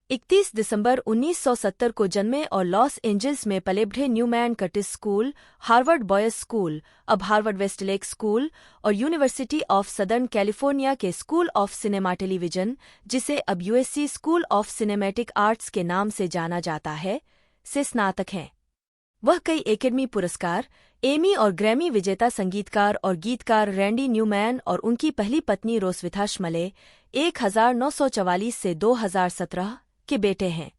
S2: 31 दिसंबर 1970 को जन्मे और लॉस एंजल्स में पले बढ़े Newman Curtis school, Harvard Boys school, अब हार्वर्ड वेस्टलेक स्कूल और यूनिवर्सिटी ऑफ सदर्न कैलिफोर्निया के स्कूल ऑफ सिनेमा टेलीविजन, जिसे अब USC school of cinematic arts के नाम से जाना जाता है, से स्नातक हैं। वह कई एकेडमी पुरस्कार, एमी और ग्रैमी विजेता संगीतकार और गीतकार रैंडी न्यूमैन और उनकी पहली पत्नी रोस्विथा श्मले 1944 से 2017 के बेटे हैं।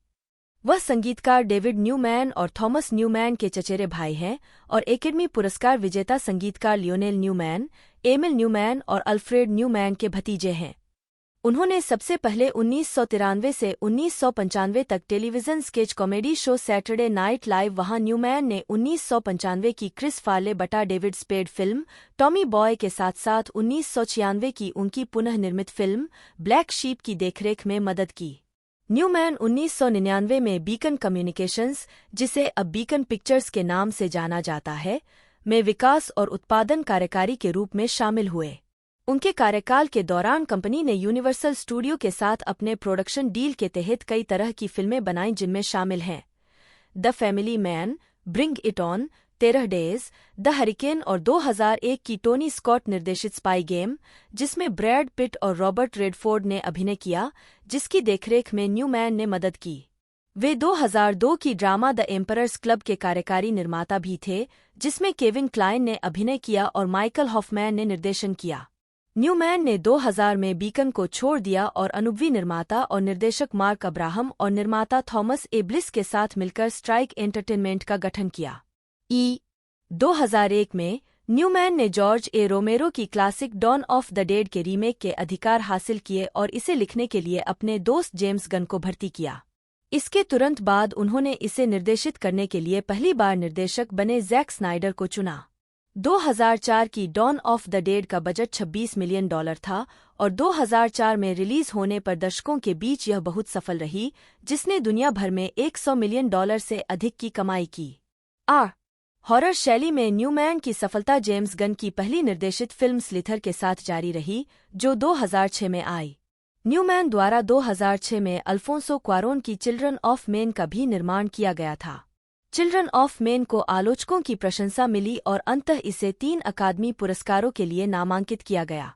S2: वह संगीतकार डेविड न्यूमैन और थॉमस न्यूमैन के चचेरे भाई हैं और एकेडमी पुरस्कार विजेता संगीतकार लियोनेल न्यूमैन, एमिल न्यूमैन और अल्फ्रेड न्यूमैन के भतीजे हैं। उन्होंने सबसे पहले 1993 से 1995 तक television sketch comedy show Saturday Night Live वहां न्यूमैन ने 1995 की क्रिस फार्ले बटा David Spade film Tommy Boy के साथ साथ 1996 की उनकी पुनः निर्मित फिल्म ब्लैक शीप की देखरेख में मदद की। न्यूमैन 1999 में बीकन कम्युनिकेशंस, जिसे अब बीकन पिक्चर्स के नाम से जाना जाता है, में विकास और उत्पादन कार्यकारी के रूप में शामिल हुए। उनके कार्यकाल के दौरान कंपनी ने यूनिवर्सल स्टूडियो के साथ अपने प्रोडक्शन डील के तहत कई तरह की फिल्में बनाईं, जिनमें शामिल हैं the family man, bring it on, 13 days, the hurricane और 2001 की टोनी स्कॉट निर्देशित स्पाई गेम, जिसमें ब्रैड पिट और रॉबर्ट रेडफोर्ड ने अभिनय किया, जिसकी देखरेख में न्यूमैन ने मदद की। वे 2002 की ड्रामा द एम्परर्स क्लब के कार्यकारी निर्माता भी थे, जिसमें केविन क्लाइन ने अभिनय किया और माइकल हॉफमैन ने निर्देशन किया। न्यूमैन ने 2000 में बीकन को छोड़ दिया और अनुभवी निर्माता और निर्देशक मार्क अब्राहम और निर्माता थॉमस ए ब्लिस के साथ मिलकर स्ट्राइक एंटरटेनमेंट का गठन किया। 2001 में न्यूमैन ने जॉर्ज ए रोमेरो की classic Dawn of the Dead के रीमेक के अधिकार हासिल किए और इसे लिखने के लिए अपने दोस्त जेम्स गन को भर्ती किया। इसके तुरंत बाद उन्होंने इसे निर्देशित करने के लिए पहली बार निर्देशक बने जैक स्नाइडर को चुना। 2004 की डॉन ऑफ द डेड का बजट $26 मिलियन था और 2004 में रिलीज होने पर दर्शकों के बीच यह बहुत सफल रही, जिसने दुनिया भर में $100 मिलियन से अधिक की कमाई की। हॉरर शैली में न्यूमैन की सफलता जेम्स गन की पहली निर्देशित फिल्म स्लिथर के साथ जारी रही, जो 2006 में आई। न्यूमैन द्वारा 2006 में अल्फोंसो क्वारोन की चिल्ड्रन ऑफ मेन का भी निर्माण किया गया था। चिल्ड्रन ऑफ मेन को आलोचकों की प्रशंसा मिली और अंततः इसे 3 अकादमी पुरस्कारों के लिए नामांकित किया गया।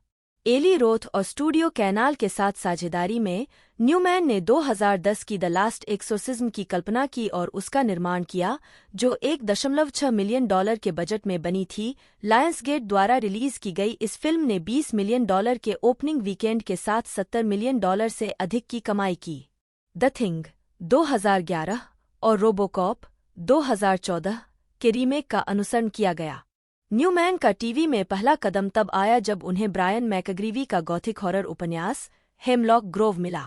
S2: एली रोथ और स्टूडियो कैनाल के साथ साझेदारी में न्यूमैन ने 2010 की द लास्ट एक्सोर्सिज्म की कल्पना की और उसका निर्माण किया, जो $1.6 मिलियन के बजट में बनी थी। लायंसगेट द्वारा रिलीज की गई इस फिल्म ने $20 मिलियन के ओपनिंग वीकेंड के साथ $70 मिलियन से अधिक की कमाई की। द थिंग 2011 और रोबोकॉप 2014 के रीमेक का अनुसरण किया गया। न्यूमैन का टीवी में पहला कदम तब आया जब उन्हें ब्रायन मैकग्रीवी का गॉथिक हॉरर उपन्यास हेमलॉक ग्रोव मिला।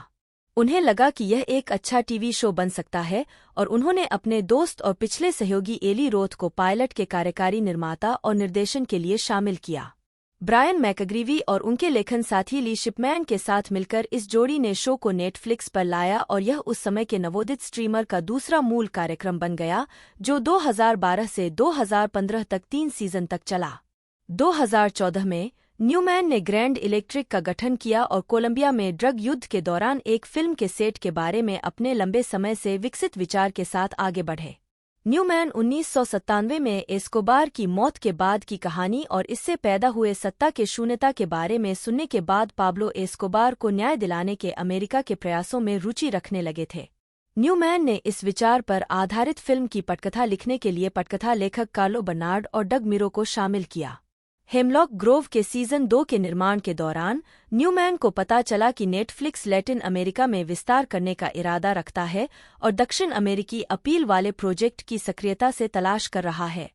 S2: उन्हें लगा कि यह एक अच्छा टीवी शो बन सकता है और उन्होंने अपने दोस्त और पिछले सहयोगी एली रोथ को पायलट के कार्यकारी निर्माता और निर्देशन के लिए शामिल किया। ब्रायन मैकग्रीवी और उनके लेखन साथी ली शिपमैन के साथ मिलकर इस जोड़ी ने शो को नेटफ्लिक्स पर लाया और यह उस समय के नवोदित स्ट्रीमर का दूसरा मूल कार्यक्रम बन गया, जो 2012 से 2015 तक 3 सीजन तक चला। 2014 में न्यूमैन ने ग्रैंड इलेक्ट्रिक का गठन किया और कोलंबिया में ड्रग युद्ध के दौरान एक फिल्म के सेट के बारे में अपने लंबे समय से विकसित विचार के साथ आगे बढ़े। न्यूमैन 1997 में एस्कोबार की मौत के बाद की कहानी और इससे पैदा हुए सत्ता के शून्यता के बारे में सुनने के बाद पाब्लो एस्कोबार को न्याय दिलाने के अमेरिका के प्रयासों में रुचि रखने लगे थे। न्यूमैन ने इस विचार पर आधारित फिल्म की पटकथा लिखने के लिए पटकथा लेखक कार्लो बर्नार्ड और डग मिरो को शामिल किया। हेमलॉक ग्रोव के सीजन 2 के निर्माण के दौरान न्यूमैन को पता चला कि नेटफ्लिक्स लैटिन अमेरिका में विस्तार करने का इरादा रखता है और दक्षिण अमेरिकी अपील वाले प्रोजेक्ट की सक्रियता से तलाश कर रहा है।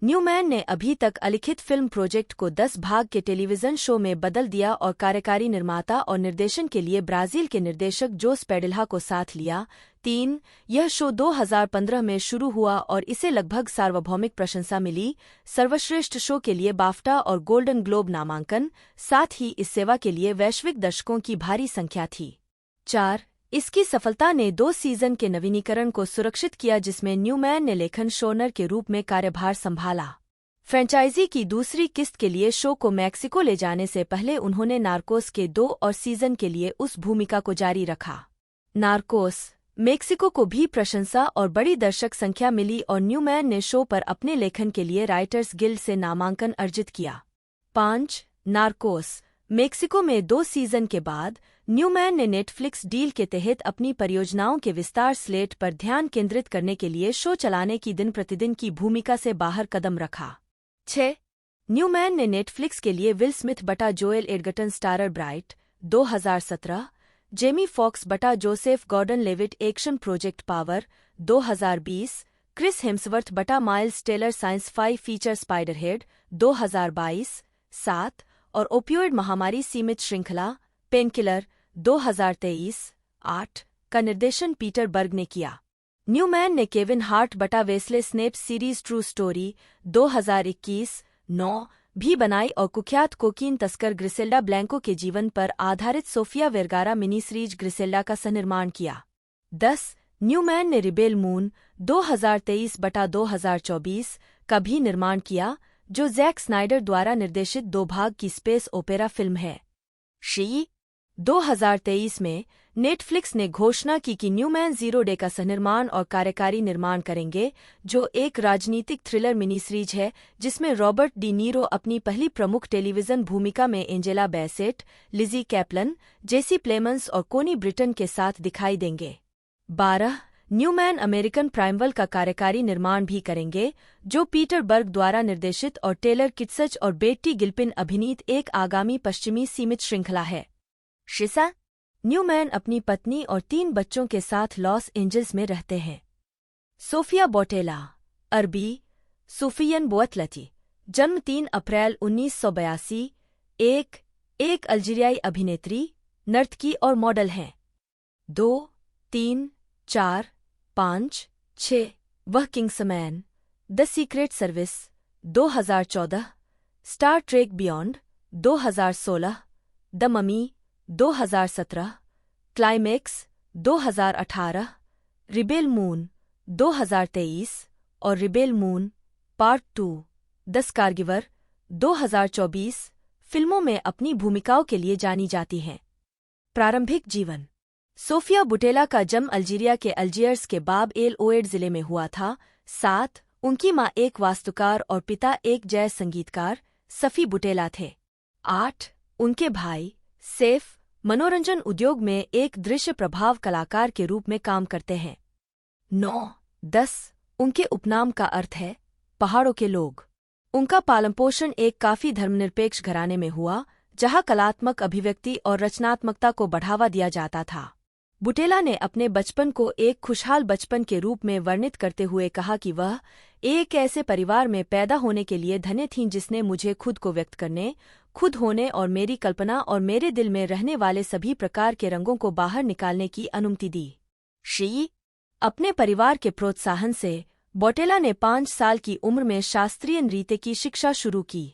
S2: न्यूमैन ने अभी तक अलिखित फिल्म प्रोजेक्ट को 10 भाग के टेलीविजन शो में बदल दिया और कार्यकारी निर्माता और निर्देशन के लिए ब्राजील के निर्देशक जोस पेडिल्हा को साथ लिया। 3 यह शो 2015 में शुरू हुआ और इसे लगभग सार्वभौमिक प्रशंसा मिली, सर्वश्रेष्ठ शो के लिए बाफ्टा और गोल्डन ग्लोब नामांकन, साथ ही इस सेवा के लिए वैश्विक दर्शकों की भारी संख्या थी। 4 इसकी सफलता ने 2 सीजन के नवीनीकरण को सुरक्षित किया जिसमें न्यूमैन ने लेखन शोनर के रूप में कार्यभार संभाला। फ्रेंचाइजी की दूसरी किस्त के लिए शो को मैक्सिको ले जाने से पहले उन्होंने नार्कोस के 2 और सीजन के लिए उस भूमिका को जारी रखा। नार्कोस मेक्सिको को भी प्रशंसा और बड़ी दर्शक संख्या मिली और न्यूमैन ने शो पर अपने लेखन के लिए राइटर्स गिल्ड से नामांकन अर्जित किया। 5 नार्कोस मेक्सिको में 2 सीजन के बाद न्यूमैन ने नेटफ्लिक्स डील के तहत अपनी परियोजनाओं के विस्तार स्लेट पर ध्यान केंद्रित करने के लिए शो चलाने की दिन प्रतिदिन की भूमिका से बाहर कदम रखा। 6 न्यूमैन ने नेटफ्लिक्स के लिए विल स्मिथ बटा Joel Edgerton starrer Bright 2017, Jamie Foxx बटा Joseph Gordon Levitt action project Power 2020, Chris Hemsworth बटा Miles Teller science fi feature Spiderhead 2022, 7 और ओपियोइड महामारी सीमित श्रृंखला पेनकिलर 2023, 8 का निर्देशन पीटर बर्ग ने किया। न्यूमैन ने केविन हार्ट बटा Wesley Snipes series True Story 2021, 9 भी बनाई और कुख्यात कोकीन तस्कर ग्रिसेल्डा ब्लैंको के जीवन पर आधारित सोफिया वेरगारा मिनी सीरीज ग्रिसेल्डा का सनिर्माण किया। 10 न्यूमैन ने रिबेल मून 2023 बटा 2024 का भी निर्माण किया, जो जैक स्नाइडर द्वारा निर्देशित 2 भाग की स्पेस ओपेरा फिल्म है। 2023 में नेटफ्लिक्स ने घोषणा की कि न्यूमैन ज़ीरो डे का सनिर्माण और कार्यकारी निर्माण करेंगे, जो एक राजनीतिक थ्रिलर मिनी सीरीज है जिसमें रॉबर्ट डी नीरो अपनी पहली प्रमुख टेलीविजन भूमिका में एंजेला बैसेट, लिजी कैप्लन, जेसी प्लेमंस और कोनी ब्रिटन के साथ दिखाई देंगे। 12 न्यूमैन अमेरिकन प्राइमवल का कार्यकारी निर्माण भी करेंगे, जो पीटर बर्ग द्वारा निर्देशित और टेलर किट्सच और बेट्टी गिल्पिन अभिनीत एक आगामी पश्चिमी सीमित श्रृंखला है। 6 न्यूमैन अपनी पत्नी और 3 बच्चों के साथ लॉस एंजल्स में रहते हैं। सोफिया बोटेला अरबी सुफियन बोअतलती, जन्म 3 अप्रैल 1982, एक अल्जीरियाई अभिनेत्री, नर्तकी और मॉडल हैं। 2, 3, 4, 5, 6 वह Kingsman, the secret service 2014, Star Trek beyond 2016, the mummy 2017, climax 2018, rebel moon 2023 और rebel Moon part 2 the Scargiver 2024 फिल्मों में अपनी भूमिकाओं के लिए जानी जाती हैं। प्रारंभिक जीवन। सोफिया बुटेला का जन्म अल्जीरिया के अल्जियर्स के बाब एल ओएड जिले में हुआ था। 7 उनकी मां एक वास्तुकार और पिता एक जैज संगीतकार, सफ़ी बुटेला थे। 8 उनके भाई सैफ मनोरंजन उद्योग में एक दृश्य प्रभाव कलाकार के रूप में काम करते हैं। 9-10 उनके उपनाम का अर्थ है पहाड़ों के लोग। उनका पालनपोषण एक काफी धर्मनिरपेक्ष घराने में हुआ, जहां कलात्मक अभिव्यक्ति और रचनात्मकता को बढ़ावा दिया जाता था। बुटेला ने अपने बचपन को एक खुशहाल बचपन के रूप में वर्णित करते हुए कहा कि वह एक ऐसे परिवार में पैदा होने के लिए धन्य थीं जिसने मुझे खुद को व्यक्त करने, खुद होने और मेरी कल्पना और मेरे दिल में रहने वाले सभी प्रकार के रंगों को बाहर निकालने की अनुमति दी। अपने परिवार के प्रोत्साहन से बोटेला ने 5 साल की उम्र में शास्त्रीय नृत्य की शिक्षा शुरू की।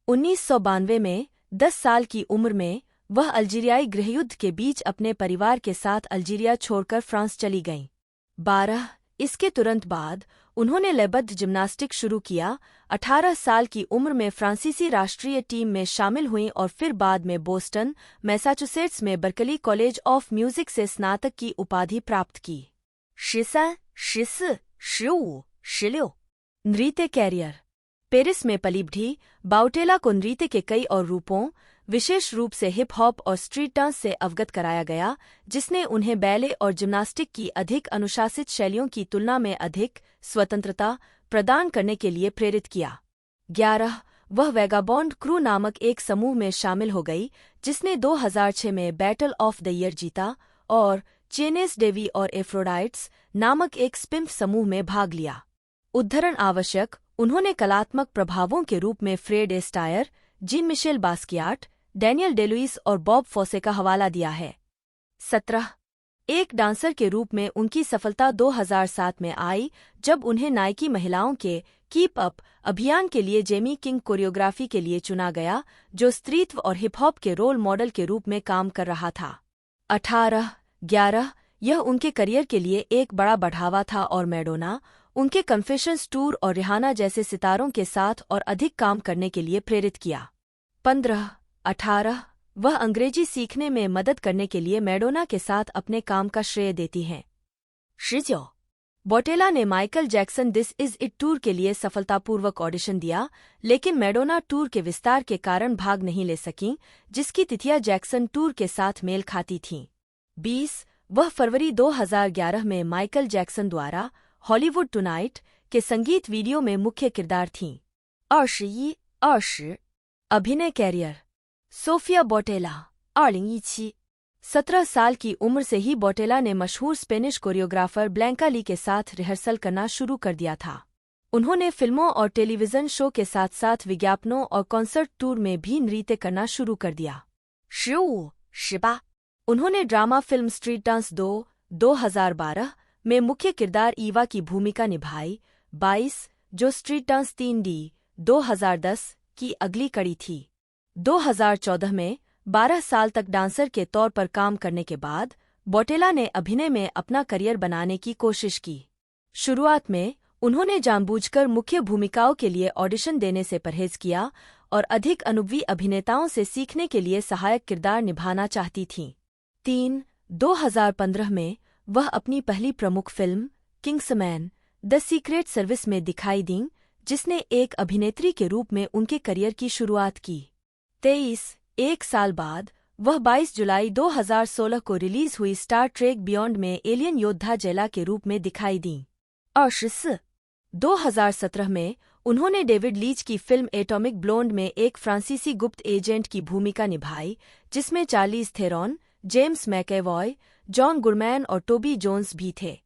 S2: 1992 में 10 साल की उम्र में वह अल्जीरियाई गृहयुद्ध के बीच अपने परिवार के साथ अल्जीरिया छोड़कर फ्रांस चली गईं। 12 इसके तुरंत बाद उन्होंने लयबद्ध जिम्नास्टिक शुरू किया। 18 साल की उम्र में फ्रांसीसी राष्ट्रीय टीम में शामिल हुईं और फिर बाद में बोस्टन, मैसाचुसेट्स में बर्कली कॉलेज ऑफ म्यूजिक से स्नातक की उपाधि प्राप्त की। 13, 14, 15, 16 नृत्य कैरियर। पेरिस में पली बढ़ी बाउटेला को नृत्य के कई और रूपों, विशेष रूप से हिप हॉप और स्ट्रीट डांस से अवगत कराया गया, जिसने उन्हें बैले और जिम्नास्टिक की अधिक अनुशासित शैलियों की तुलना में अधिक स्वतंत्रता प्रदान करने के लिए प्रेरित किया। 11 वह वेगाबॉन्ड क्रू नामक एक समूह में शामिल हो गई, जिसने 2006 में बैटल ऑफ द ईयर जीता, और चेनेस डेवी और एफ्रोडाइट्स नामक एक स्पिम्प समूह में भाग लिया। उद्धरण आवश्यक, उन्होंने कलात्मक प्रभावों के रूप में फ्रेड एस्टायर, जीन मिशेल बास्कियाट, डैनियल डेलुइस और बॉब फॉसे का हवाला दिया है। 17 एक डांसर के रूप में उनकी सफलता 2007 में आई, जब उन्हें नाइकी महिलाओं के कीप अप अभियान के लिए जेमी किंग कोरियोग्राफी के लिए चुना गया, जो स्त्रीत्व और हिप हॉप के रोल मॉडल के रूप में काम कर रहा था। 18-11 यह उनके करियर के लिए एक बड़ा बढ़ावा था और मैडोना उनके कन्फेशंस टूर और रिहाना जैसे सितारों के साथ और अधिक काम करने के लिए प्रेरित किया। 15-18 वह अंग्रेजी सीखने में मदद करने के लिए मैडोना के साथ अपने काम का श्रेय देती हैं। 19 बोटेला ने Michael Jackson this is it tour के लिए सफलतापूर्वक ऑडिशन दिया, लेकिन मैडोना टूर के विस्तार के कारण भाग नहीं ले सकीं, जिसकी तिथियां जैक्सन टूर के साथ मेल खाती थीं। 20 वह फरवरी 2011 में माइकल जैक्सन द्वारा हॉलीवुड टुनाइट के संगीत वीडियो में मुख्य किरदार थीं। 21-20 अभिनय कैरियर। सोफिया बोटेला 2017 17 साल की उम्र से ही बोटेला ने मशहूर स्पेनिश कोरियोग्राफर ब्लैंका ली के साथ रिहर्सल करना शुरू कर दिया था। उन्होंने फिल्मों और टेलीविजन शो के साथ साथ विज्ञापनों और कॉन्सर्ट टूर में भी नृत्य करना शुरू कर दिया। 15 उन्होंने ड्रामा फिल्म स्ट्रीट डांस 2012 में मुख्य किरदार ईवा की भूमिका निभाई। 22 जो स्ट्रीट डांस 3D 2010 की अगली कड़ी थी। 2014 में 12 साल तक डांसर के तौर पर काम करने के बाद बोटेला ने अभिनय में अपना करियर बनाने की कोशिश की। शुरुआत में उन्होंने जानबूझकर मुख्य भूमिकाओं के लिए ऑडिशन देने से परहेज किया और अधिक अनुभवी अभिनेताओं से सीखने के लिए सहायक किरदार निभाना चाहती थीं। 2015 में वह अपनी पहली प्रमुख film Kingsman the secret service में दिखाई दीं, जिसने एक अभिनेत्री के रूप में उनके करियर की शुरुआत की। 23 एक साल बाद वह 22 जुलाई 2016 को रिलीज हुई स्टार ट्रेक बियॉन्ड में एलियन योद्धा जेला के रूप में दिखाई दीं। 2017 में उन्होंने डेविड लीच की फिल्म एटॉमिक ब्लोंड में एक फ्रांसीसी गुप्त एजेंट की भूमिका निभाई, जिसमें Charlize Theron, James McAvoy, John Goodman और टोबी जोन्स भी थे।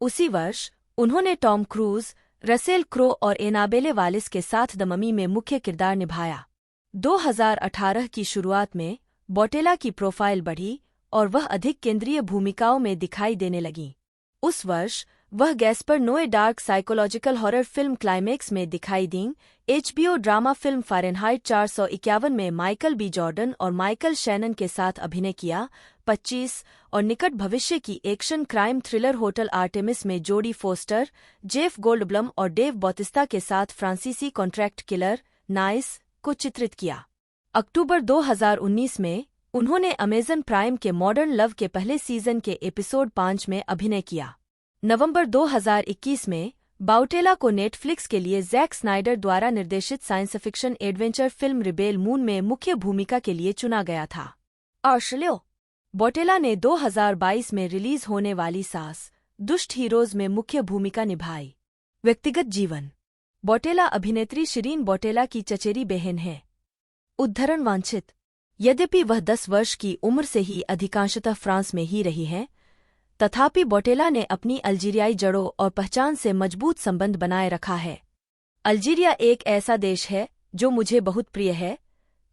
S2: उसी वर्ष उन्होंने टॉम क्रूज, रसेल क्रो और एनाबेले वालिस के साथ द ममी में मुख्य किरदार निभाया। 2018 की शुरुआत में बोटेला की प्रोफाइल बढ़ी और वह अधिक केंद्रीय भूमिकाओं में दिखाई देने लगी। उस वर्ष वह गैस्पर नोए dark psychological horror film climax में दिखाई दीं। HBO ड्रामा फिल्म फ़ारेनहाइट 451 में माइकल बी जॉर्डन और माइकल शैनन के साथ अभिनय किया। 25 और निकट भविष्य की action crime thriller hotel Artemis में जोडी फोस्टर, जेफ गोल्डब्लम और डेव बॉतिस्ता के साथ फ्रांसीसी कॉन्ट्रैक्ट किलर नाइस को चित्रित किया। अक्टूबर 2019 में उन्होंने अमेजन प्राइम के मॉडर्न लव के पहले सीजन के एपिसोड 5 में अभिनय किया। नवंबर 2021 में बाउटेला को नेटफ्लिक्स के लिए जैक स्नाइडर द्वारा निर्देशित science fiction adventure film rebel moon में मुख्य भूमिका के लिए चुना गया था। आर्शल्यो बोटेला ने 2022 में रिलीज होने वाली सास दुष्ट हीरोज में मुख्य भूमिका निभाई। व्यक्तिगत जीवन। बोटेला अभिनेत्री शिरीन बोटेला की चचेरी बहन है। उद्धरण वांछित। यद्यपि वह 10 वर्ष की उम्र से ही अधिकांशतः फ्रांस में ही रही हैं, तथापि बोटेला ने अपनी अल्जीरियाई जड़ों और पहचान से मजबूत संबंध बनाए रखा है। अल्जीरिया एक ऐसा देश है जो मुझे बहुत प्रिय है,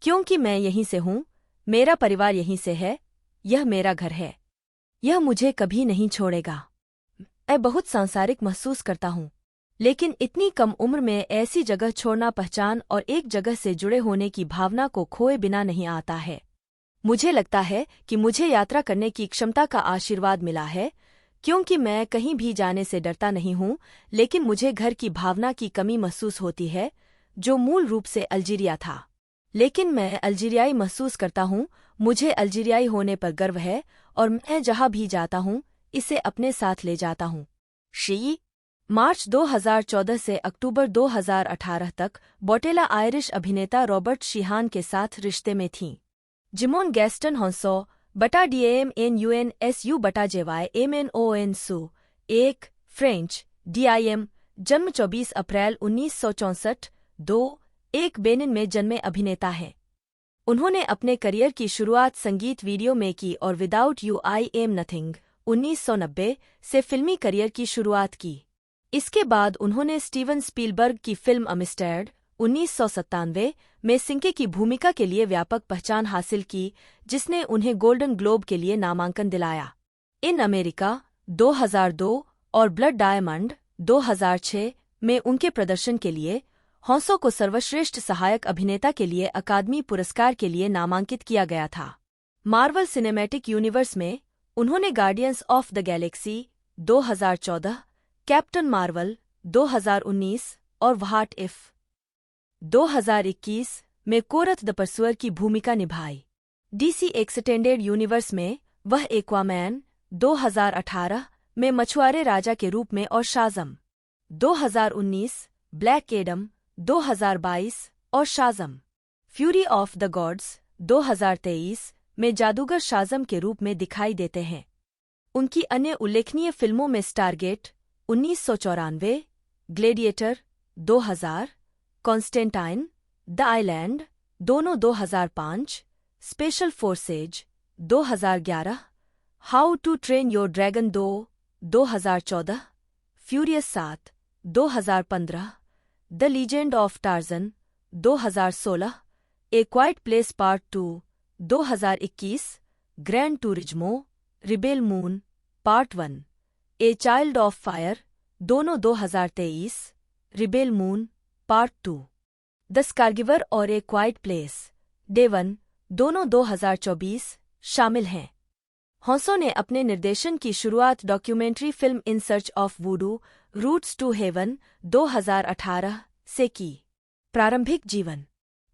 S2: क्योंकि मैं यहीं से हूँ, मेरा परिवार यहीं से है, यह मेरा घर है। यह मुझे कभी नहीं छोड़ेगा। मैं बहुत सांसारिक महसूस करता हूँ, लेकिन इतनी कम उम्र में ऐसी जगह छोड़ना पहचान और एक जगह से जुड़े होने की भावना को खोए बिना नहीं आता है। मुझे लगता है कि मुझे यात्रा करने की क्षमता का आशीर्वाद मिला है, क्योंकि मैं कहीं भी जाने से डरता नहीं हूँ, लेकिन मुझे घर की भावना की कमी महसूस होती है, जो मूल रूप से अल्जीरिया था। लेकिन मैं अल्जीरियाई महसूस करता हूँ, मुझे अल्जीरियाई होने पर गर्व है और मैं जहाँ भी जाता हूँ इसे अपने साथ ले जाता हूँ। शी मार्च 2014 से अक्टूबर 2018 तक बोटेला आयरिश अभिनेता रॉबर्ट शीहान के साथ रिश्ते में थीं। जिमोन गैस्टन हॉन्सो बटा DAMNUNSU बटा JYMNONSU 1 फ्रेंच DIM जन्म 24 अप्रैल 1964 2 एक बेनिन में जन्मे अभिनेता हैं। उन्होंने अपने करियर की शुरुआत संगीत वीडियो में की और without you I am nothing 1990 से फिल्मी करियर की शुरुआत की। इसके बाद उन्होंने स्टीवन स्पीलबर्ग की फिल्म अमिस्टैड 1997 में सिंके की भूमिका के लिए व्यापक पहचान हासिल की, जिसने उन्हें गोल्डन ग्लोब के लिए नामांकन दिलाया। इन अमेरिका 2002 और ब्लड डायमंड 2006 में उनके प्रदर्शन के लिए हॉन्सो को सर्वश्रेष्ठ सहायक अभिनेता के लिए अकादमी पुरस्कार के लिए नामांकित किया गया था। मार्वल सिनेमैटिक यूनिवर्स में उन्होंने guardians of the Galaxy 2014, captain Marvel 2019 और व्हाट इफ 2021 में कोरथ द परसुअर की भूमिका निभाई। DC एक्सटेंडेड यूनिवर्स में वह एक्वामैन 2018 में मछुआरे राजा के रूप में और शाज़म 2019, ब्लैक एडम 2022 और Shazam fury of the gods 2023 में जादूगर शाज़म के रूप में दिखाई देते हैं। उनकी अन्य उल्लेखनीय फिल्मों में Stargate 1994, Gladiator 2000, Constantine, the Island दोनों 2005, special forces 2011, how to train your dragon 2 2014, Furious 7 2015, the legend of Tarzan 2016, a quiet place part 2 2021, Gran Turismo, Rebel Moon part 1, a child of fire दोनों 2023, Rebel Moon part 2, the Scargiver और ए क्वाइट प्लेस डे 1 दोनों 2024 शामिल हैं। हॉन्सो ने अपने निर्देशन की शुरुआत documentary film in search of voodoo roots to heaven 2018 से की। प्रारंभिक जीवन।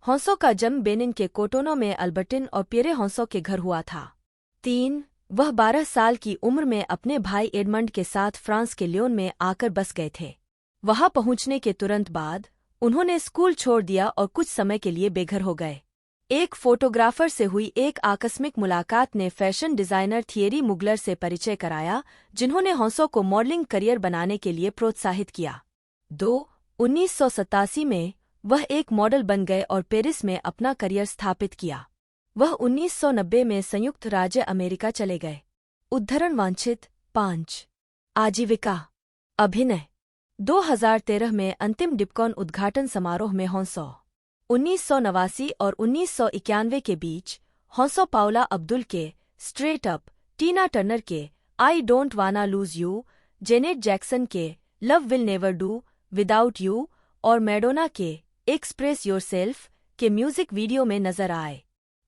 S2: हॉन्सो का जन्म बेनिन के कोटोनो में अल्बर्टिन और पियरे हॉन्सो के घर हुआ था। 3 वह 12 साल की उम्र में अपने भाई एडमंड के साथ फ्रांस के लियोन में आकर बस गए थे। वहां पहुंचने के तुरंत बाद उन्होंने स्कूल छोड़ दिया और कुछ समय के लिए बेघर हो गए। एक फोटोग्राफर से हुई एक आकस्मिक मुलाकात ने फैशन डिजाइनर थियरी मुगलर से परिचय कराया, जिन्होंने हॉन्सो को मॉडलिंग करियर बनाने के लिए प्रोत्साहित किया। 1987 में वह एक मॉडल बन गए और पेरिस में अपना करियर स्थापित किया। वह 1990 में संयुक्त राज्य अमेरिका चले गए। उद्धरण वांछित 5 आजीविका। अभिनय। 2013 में अंतिम डिप्कॉन उद्घाटन समारोह में हॉन्सो 1989 और 1991 के बीच हॉन्सो पाउला अब्दुल के स्ट्रेट अप, टीना टर्नर के I don't wanna lose you, Janet Jackson के Love Will Never Do Without You और मैडोना के एक्सप्रेस योरसेल्फ के म्यूजिक वीडियो में नजर आए।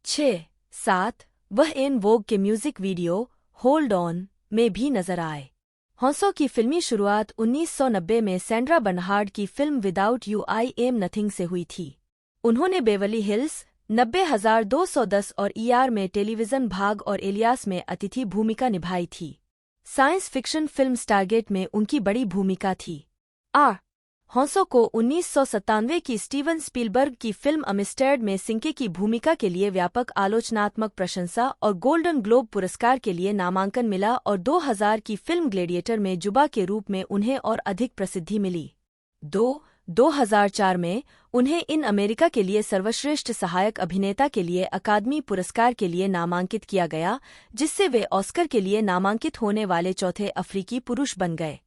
S2: 6-7 वह एन वोग के म्यूजिक वीडियो होल्ड ऑन में भी नजर आए। हॉन्सो की फिल्मी शुरुआत 1990 में सैंड्रा बर्नहार्ड की film without you I am nothing से हुई थी। उन्होंने बेवली हिल्स 90,210 और ER में टेलीविजन भाग और एलियास में अतिथि भूमिका निभाई थी। साइंस फिक्शन फिल्म स्टारगेट में उनकी बड़ी भूमिका थी। आर हॉन्सो को 1997 की स्टीवन स्पीलबर्ग की फिल्म अमिस्टर्ड में सिंके की भूमिका के लिए व्यापक आलोचनात्मक प्रशंसा और गोल्डन ग्लोब पुरस्कार के लिए नामांकन मिला और 2000 की फिल्म ग्लेडिएटर में जुबा के रूप में उन्हें और अधिक प्रसिद्धि मिली। 2004 में उन्हें इन अमेरिका के लिए सर्वश्रेष्ठ सहायक अभिनेता के लिए अकादमी पुरस्कार के लिए नामांकित किया गया, जिससे वे ऑस्कर के लिए नामांकित होने वाले चौथे अफ्रीकी पुरुष बन गए।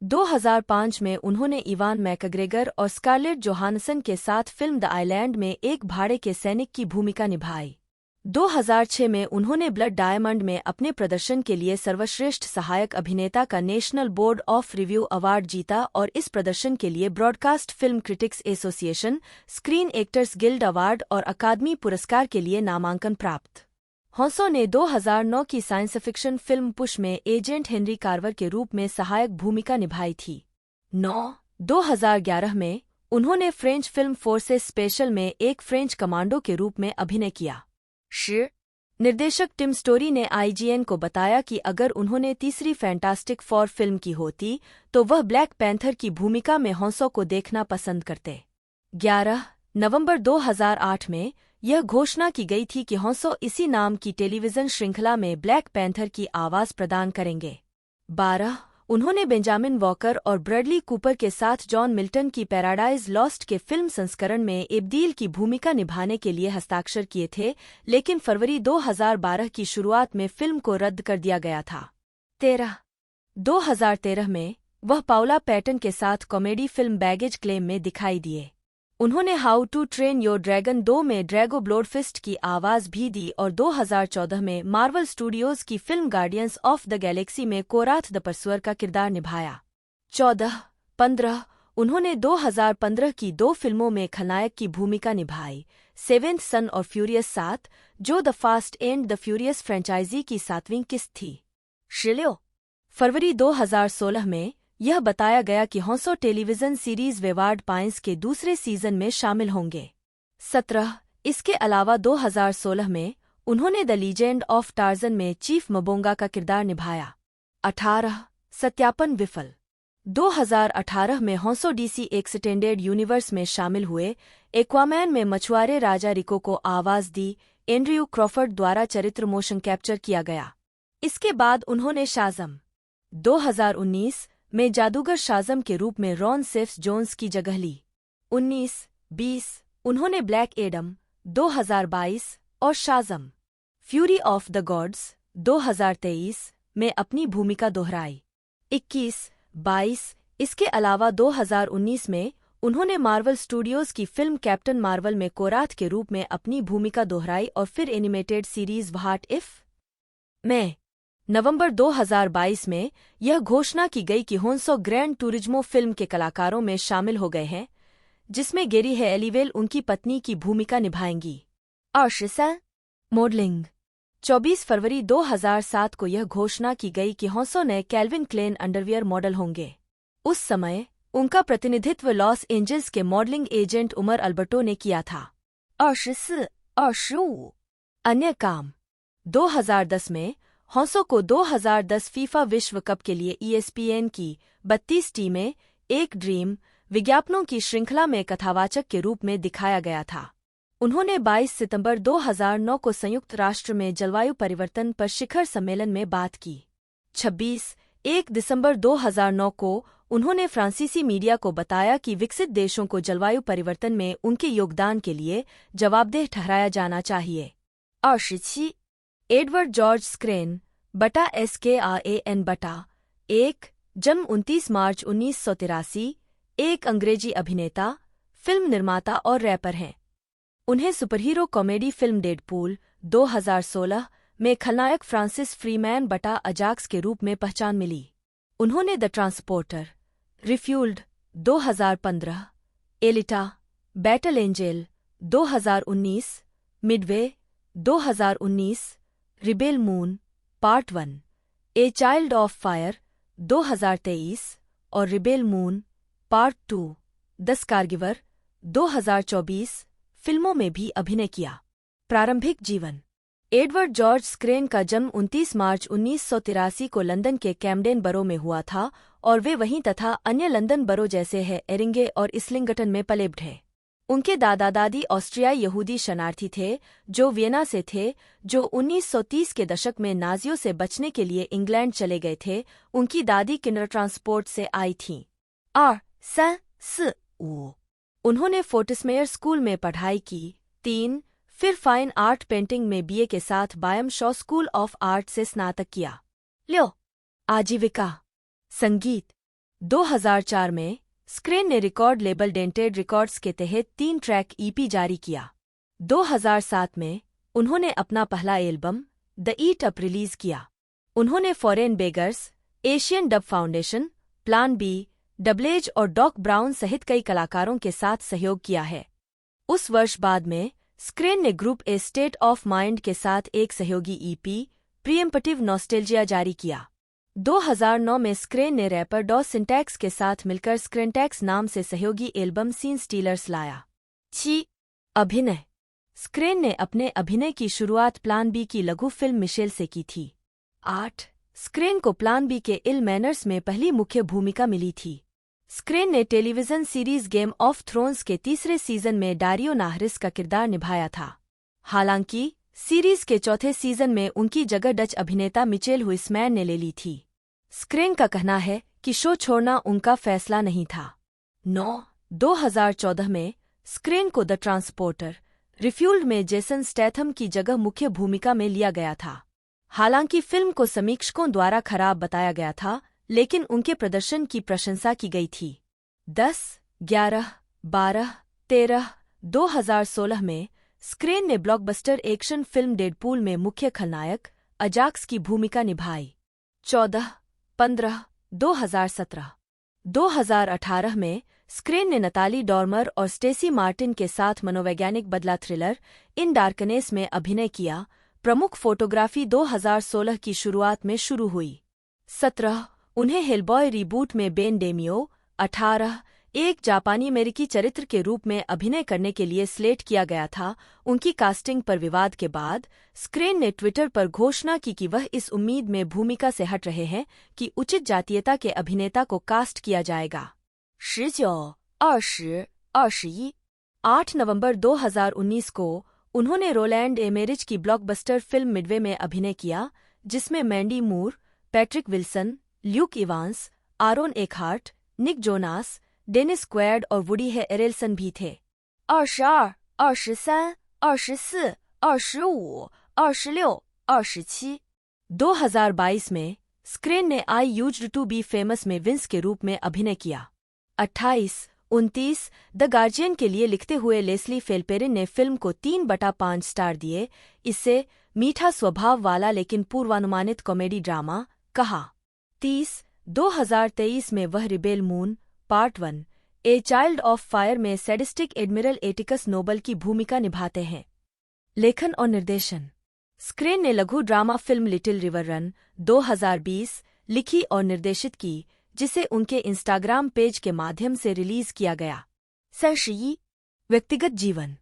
S2: 2005 में उन्होंने इवान मैकग्रेगर और स्कारलेट जोहानसन के साथ फिल्म द आइलैंड में एक भाड़े के सैनिक की भूमिका निभाई। 2006 में उन्होंने ब्लड डायमंड में अपने प्रदर्शन के लिए सर्वश्रेष्ठ सहायक अभिनेता का national board of review award जीता और इस प्रदर्शन के लिए broadcast film critics association, screen actors guild award और अकादमी पुरस्कार के लिए नामांकन प्राप्त। हॉन्सो ने 2009 की साइंस फिक्शन फिल्म पुश में एजेंट हेनरी कार्वर के रूप में सहायक भूमिका निभाई थी। 2011 में उन्होंने फ्रेंच फिल्म फोर्सेस स्पेशल में एक फ्रेंच कमांडो के रूप में अभिनय किया। निर्देशक टिम स्टोरी ने IGN को बताया कि अगर उन्होंने तीसरी फैंटास्टिक फोर फिल्म की होती तो वह ब्लैक पैंथर की भूमिका में हॉन्सो को देखना पसंद करते। 11 नवंबर 2008 में यह घोषणा की गई थी कि हॉन्सो इसी नाम की टेलीविजन श्रृंखला में ब्लैक पैंथर की आवाज प्रदान करेंगे। 12 उन्होंने बेंजामिन वॉकर और ब्रैडली कूपर के साथ जॉन मिल्टन की पैराडाइज लॉस्ट के फिल्म संस्करण में एब्दील की भूमिका निभाने के लिए हस्ताक्षर किए थे, लेकिन फरवरी 2012 की शुरुआत में फिल्म को रद्द कर दिया गया था। 2013 में वह पाउला पैटन के साथ कॉमेडी फिल्म बैगेज क्लेम में दिखाई दिए। उन्होंने how to train your dragon 2 में ड्रैगो ब्लोडफिस्ट की आवाज भी दी और 2014 में मार्वल स्टूडियोज की film guardians of the Galaxy में कोराथ द परसुअर का किरदार निभाया। 15 उन्होंने 2015 की 2 फिल्मों में खलनायक की भूमिका निभाई, सेवेंथ सन और फ्यूरियस 7, जो the Fast and the Furious franchise की 7वीं किस्त थी। फरवरी 2016 में यह बताया गया कि हॉन्सो टेलीविजन सीरीज वेवार्ड पाइंस के दूसरे सीजन में शामिल होंगे। 17 इसके अलावा 2016 में उन्होंने द लीजेंड ऑफ टार्जन में चीफ मबोंगा का किरदार निभाया। 18 सत्यापन विफल। 2018 में हॉन्सो DC एक्सटेंडेड यूनिवर्स में शामिल हुए, एक्वामैन में मछुआरे राजा रिको को आवाज दी, एंड्रयू क्रॉफर्ड द्वारा चरित्र मोशन कैप्चर किया गया। इसके बाद उन्होंने शाज़म 2019 में जादूगर शाज़म के रूप में रॉन सेफ्स जोन्स की जगह ली। 19-20 उन्होंने ब्लैक एडम 2022 और Shazam fury of the gods 2023 में अपनी भूमिका दोहराई। 21-22 इसके अलावा 2019 में उन्होंने मार्वल स्टूडियोज की फिल्म कैप्टन मार्वल में कोराथ के रूप में अपनी भूमिका दोहराई और फिर एनिमेटेड सीरीज व्हाट इफ में नवंबर 2022 में यह घोषणा की गई कि हॉन्सो ग्रैंड टूरिज्मो फिल्म के कलाकारों में शामिल हो गए हैं, जिसमें गेरी हेलिवेल उनकी पत्नी की भूमिका निभाएंगी। मॉडलिंग 24 फरवरी 2007 को यह घोषणा की गई कि हॉन्सो ने कैल्विन क्लेन अंडरवियर मॉडल होंगे। उस समय उनका प्रतिनिधित्व लॉस एंजल्स के मॉडलिंग एजेंट उमर अल्बर्टो ने किया था। 24-25 अन्य काम 2010 में हॉन्सो को 2010 फीफा विश्व कप के लिए ESPN की 32 टीमें एक ड्रीम विज्ञापनों की श्रृंखला में कथावाचक के रूप में दिखाया गया था। उन्होंने 22 सितंबर 2009 को संयुक्त राष्ट्र में जलवायु परिवर्तन पर शिखर सम्मेलन में बात की। 1 दिसंबर 2009 को उन्होंने फ्रांसीसी मीडिया को बताया कि विकसित देशों को जलवायु परिवर्तन में उनके योगदान के लिए जवाबदेह ठहराया जाना चाहिए। 27 एडवर्ड जॉर्ज स्क्रेन बटा SKRAN बटा 1 जन्म 29 मार्च 1983 एक अंग्रेजी अभिनेता, फिल्म निर्माता और रैपर हैं। उन्हें सुपरहीरो कॉमेडी फिल्म डेडपूल 2016 में खलनायक फ्रांसिस फ्रीमैन बटा अजाक्स के रूप में पहचान मिली। उन्होंने the transporter, refuelled 2015, Elita, battle angel 2019, Midway 2019, rebel Moon part 1, a child of fire 2023 और rebel Moon part 2, the Scargiver 2024 फिल्मों में भी अभिनय किया। प्रारंभिक जीवन एडवर्ड जॉर्ज स्क्रेन का जन्म 29 मार्च 1983 को लंदन के कैम्डेन बरो में हुआ था और वे वहीं तथा अन्य लंदन बरो जैसे है एरिंगे और इस्लिंगटन में पले बढ़े। उनके दादा दादी ऑस्ट्रियाई यहूदी शरणार्थी थे जो वियना से थे, जो 1930 के दशक में नाजियों से बचने के लिए इंग्लैंड चले गए थे। उनकी दादी किंडर ट्रांसपोर्ट से आई थीं। 2, 3, 4, 5 उन्होंने फोर्टिसमेयर स्कूल में पढ़ाई की। 3 फिर फाइन आर्ट पेंटिंग में बीए के साथ बायम शॉ स्कूल ऑफ आर्ट से स्नातक किया। 6 आजीविका संगीत 2004 में स्क्रेन ने रिकॉर्ड लेबल डेंटेड रिकॉर्ड्स के तहत 3 ट्रैक ईपी जारी किया। 2007 में उन्होंने अपना पहला album the Eat Up release किया। उन्होंने Foreign Beggars, Asian Dub Foundation, Plan B, Dubblez और डॉक ब्राउन सहित कई कलाकारों के साथ सहयोग किया है। उस वर्ष बाद में स्क्रेन ने group A state of mind के साथ एक सहयोगी ईपी प्रीएम्पटिव नॉस्टेल्जिया जारी किया। 2009 में स्क्रेन ने रैपर डॉ सिंटैक्स के साथ मिलकर स्क्रेनटैक्स नाम से सहयोगी एल्बम सीन स्टीलर्स लाया। 6 अभिनय स्क्रेन ने अपने अभिनय की शुरुआत प्लान बी की लघु फिल्म मिशेल से की थी। 8 स्क्रेन को प्लान बी के इल मैनर्स में पहली मुख्य भूमिका मिली थी। स्क्रेन ने television series game of thrones के तीसरे सीजन में डारियो नाहरिस का किरदार निभाया था। हालांकि सीरीज के चौथे सीजन में उनकी जगह डच अभिनेता मिचेल हुइसमैन ने ले ली थी। स्क्रेन का कहना है कि शो छोड़ना उनका फैसला नहीं था। 9 2014 में स्क्रेन को द ट्रांसपोर्टर रिफ्यूल्ड में जेसन स्टैथम की जगह मुख्य भूमिका में लिया गया था। हालांकि फिल्म को समीक्षकों द्वारा खराब बताया गया था, लेकिन उनके प्रदर्शन की प्रशंसा की गई थी। 10, 11, 12, 13 2016 में स्क्रेन ने ब्लॉकबस्टर एक्शन फिल्म डेडपूल में मुख्य खलनायक अजाक्स की भूमिका निभाई। 14, 15 2017 2018 में स्क्रेन ने नताली डॉर्मर और स्टेसी मार्टिन के साथ मनोवैज्ञानिक बदला थ्रिलर इन डार्कनेस में अभिनय किया। प्रमुख फोटोग्राफी 2016 की शुरुआत में शुरू हुई। 17 उन्हें हेलबॉय रीबूट में बेन डेमियो। 18 एक जापानी अमेरिकी चरित्र के रूप में अभिनय करने के लिए स्लेट किया गया था। उनकी कास्टिंग पर विवाद के बाद स्क्रेन ने ट्विटर पर घोषणा की कि वह इस उम्मीद में भूमिका से हट रहे हैं कि उचित जातीयता के अभिनेता को कास्ट किया जाएगा। 19, 20, 21 8 नवंबर 2019 को उन्होंने रोलैंड एमेरिज की ब्लॉकबस्टर फिल्म मिडवे में अभिनय किया, जिसमें Mandy Moore, Patrick Wilson, Luke Evans, Aaron Eckhart, Nick Jonas, Dennis Quaid और वुडी हेरेल्सन भी थे। 22, 23, 24, 25, 26, 27 2022 में स्क्रेन ने I used to be famous में विंस के रूप में अभिनय किया। 28, 29 द गार्जियन के लिए लिखते हुए लेस्ली फेल्पेरिन ने फिल्म को 3/5 स्टार दिए। इससे मीठा स्वभाव वाला लेकिन पूर्वानुमानित कॉमेडी ड्रामा कहा। 30 2023 में वह rebel Moon part 1 a child of fire में सैडिस्टिक एडमिरल एटिकस नोबल की भूमिका निभाते हैं। लेखन और निर्देशन स्क्रेन ने लघु drama film little river run 2020 लिखी और निर्देशित की, जिसे उनके इंस्टाग्राम पेज के माध्यम से रिलीज किया गया। 21 व्यक्तिगत जीवन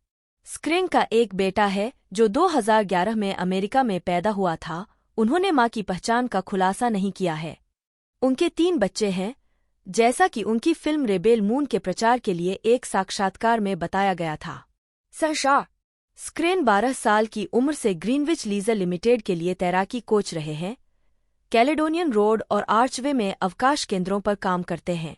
S2: स्क्रेन का एक बेटा है जो 2011 में अमेरिका में पैदा हुआ था। उन्होंने मां की पहचान का खुलासा नहीं किया है। उनके 3 बच्चे हैं, जैसा कि उनकी फिल्म रेबेल मून के प्रचार के लिए एक साक्षात्कार में बताया गया था। स्क्रेन 12 साल की उम्र से ग्रीनविच लीजर लिमिटेड के लिए तैराकी कोच रहे हैं। कैलेडोनियन रोड और आर्चवे में अवकाश केंद्रों पर काम करते हैं।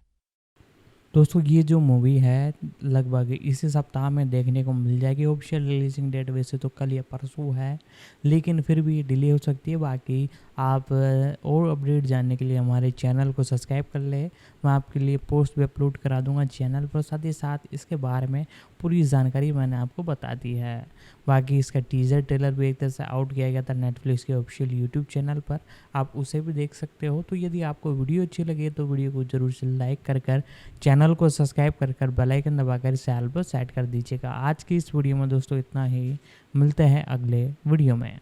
S1: दोस्तों ये जो मूवी है लगभग इसी सप्ताह में देखने को मिल जाएगी। ऑफिशियल रिलीजिंग डेट वैसे तो कल या परसों है, लेकिन फिर भी डिले हो सकती है। बाकी आप और अपडेट जानने के लिए हमारे चैनल को सब्सक्राइब कर ले, मैं आपके लिए पोस्ट भी अपलोड करा दूंगा चैनल पर। साथ ही साथ इसके बारे में पूरी जानकारी मैंने आपको बता दी है। बाकी इसका टीज़र ट्रेलर भी एक तरह से आउट किया गया था नेटफ्लिक्स के ऑफिशियल यूट्यूब चैनल पर, आप उसे भी देख सकते हो। तो यदि आपको वीडियो अच्छी लगे तो वीडियो को जरूर से लाइक कर चैनल को सब्सक्राइब कर बेल आइकन दबाकर इसे ऑल पर सेट कर दीजिएगा। आज की इस वीडियो में दोस्तों इतना ही, मिलते हैं अगले वीडियो में।